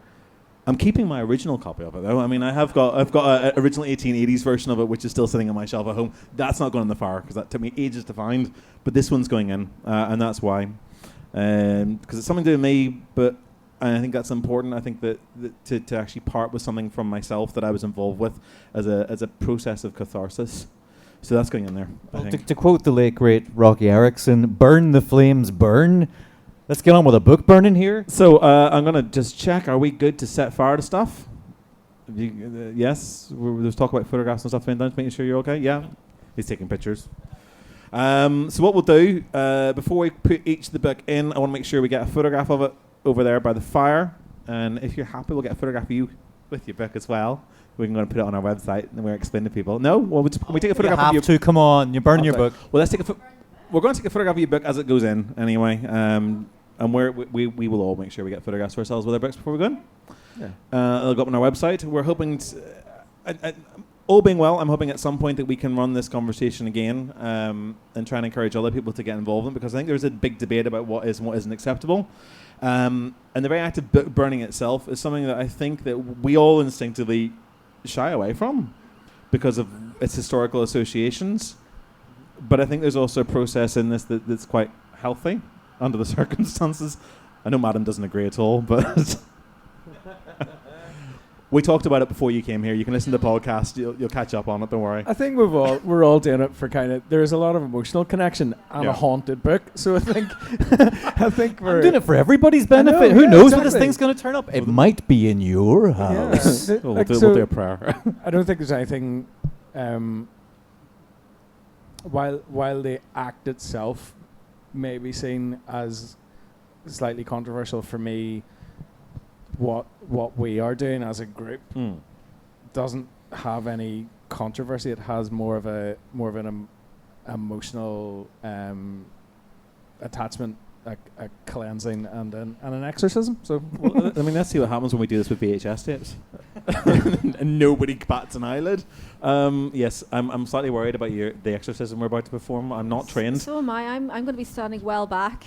I'm keeping my original copy of it though. I mean, I've got an original 1880s version of it, which is still sitting on my shelf at home. That's not going in the fire because that took me ages to find. But this one's going in, and that's why. Because it's something to do with me, but I think that's important. I think that to actually part with something from myself that I was involved with as a process of catharsis. So that's going in there. Well, to quote the late great Rocky Erickson, "Burn the flames, burn." Let's get on with a book burning here. So I'm going to just check. Are we good to set fire to stuff? Yes. There's talk about photographs and stuff being done, making sure you're okay. Yeah. He's taking pictures. So what we'll do, before we put each of the book in, I want to make sure we get a photograph of it over there by the fire. And if you're happy, we'll get a photograph of you with your book as well. We can go and put it on our website and we're explaining to people. No? Well, can we take a photograph of you your have to. Come on. You're burning your book. Well, we're going to take a photograph of your book as it goes in anyway. And we will all make sure we get photographs for ourselves with our books before we go in. Yeah. It'll go up on our website. We're hoping, all being well, I'm hoping at some point that we can run this conversation again and try and encourage other people to get involved in it, because I think there's a big debate about what is and what isn't acceptable. And the very act of book burning itself is something that I think that we all instinctively shy away from because of its historical associations. But I think there's also a process in this that's quite healthy under the circumstances. I know Madam doesn't agree at all, but we talked about it before you came here. You can listen to the podcast. You'll catch up on it. Don't worry. I think we're all doing it for there's a lot of emotional connection and a haunted book. So I think we're I'm doing it for everybody's benefit. Who knows when this thing's going to turn up? It might be in your house. Yeah. We'll do a prayer. I don't think there's anything. While the act itself may be seen as slightly controversial, for me, what we are doing as a group doesn't have any controversy. It has more of an emotional attachment, a cleansing, and an exorcism. So, well, I mean, let's see what happens when we do this with VHS tapes, and nobody bats an eyelid. Yes, I'm slightly worried about the exorcism we're about to perform. I'm not trained. So am I. I'm going to be standing well back.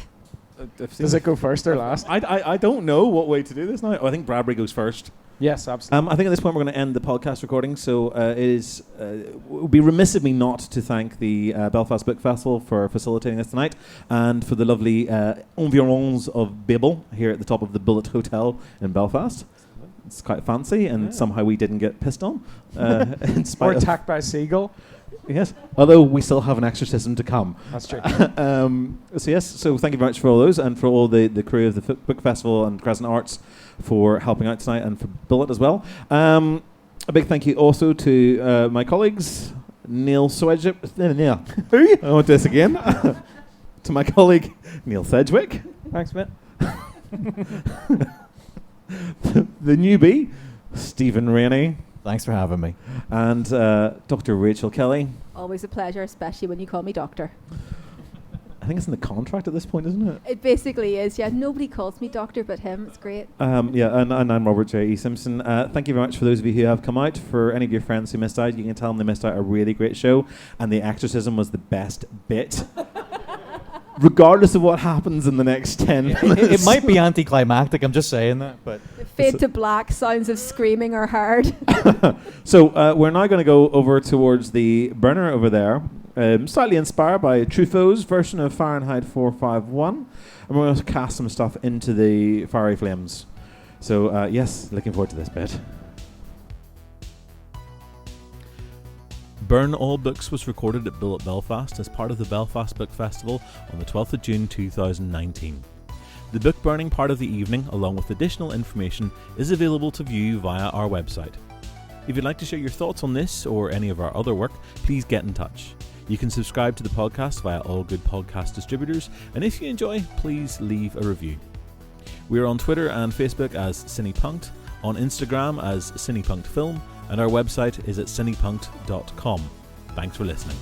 Does it go first or last? I don't know what way to do this now. I think Bradbury goes first. Yes, absolutely. I think at this point we're going to end the podcast recording. So it would be remiss of me not to thank the Belfast Book Festival for facilitating this tonight, and for the lovely environs of Babel here at the top of the Bullet Hotel in Belfast. It's quite fancy, and somehow we didn't get pissed on. In spite or attacked by a seagull. Yes, although we still have an exorcism to come. That's true. So thank you very much for all those, and for all the crew of the Book Festival and Crescent Arts for helping out tonight, and for Bullet as well. A big thank you also to my colleagues, Neil Sedgewick. I want this again. To my colleague, Neil Sedgewick. Thanks, mate. The newbie, Steven Rainey. Thanks for having me. And Dr. Rachael Kelly. Always a pleasure, especially when you call me doctor. I think it's in the contract at this point, isn't it? It basically is, yeah. Nobody calls me doctor but him. It's great. And I'm Robert JE Simpson. Thank you very much for those of you who have come out. For any of your friends who missed out, you can tell them they missed out a really great show, and the exorcism was the best bit. Regardless of what happens in the next 10 minutes. It might be anticlimactic, I'm just saying that. But the fade to black, sounds of screaming are heard. So we're now going to go over towards the burner over there, slightly inspired by Truffaut's version of Fahrenheit 451. And we're going to cast some stuff into the fiery flames. So yes, looking forward to this bit. Burn All Books was recorded at Bullet Belfast as part of the Belfast Book Festival on the 12th of June 2019. The book burning part of the evening, along with additional information, is available to view via our website. If you'd like to share your thoughts on this or any of our other work, please get in touch. You can subscribe to the podcast via all good podcast distributors, and if you enjoy, please leave a review. We are on Twitter and Facebook as CinePunked, on Instagram as CinePunkedFilm, and our website is at cinepunked.com. Thanks for listening.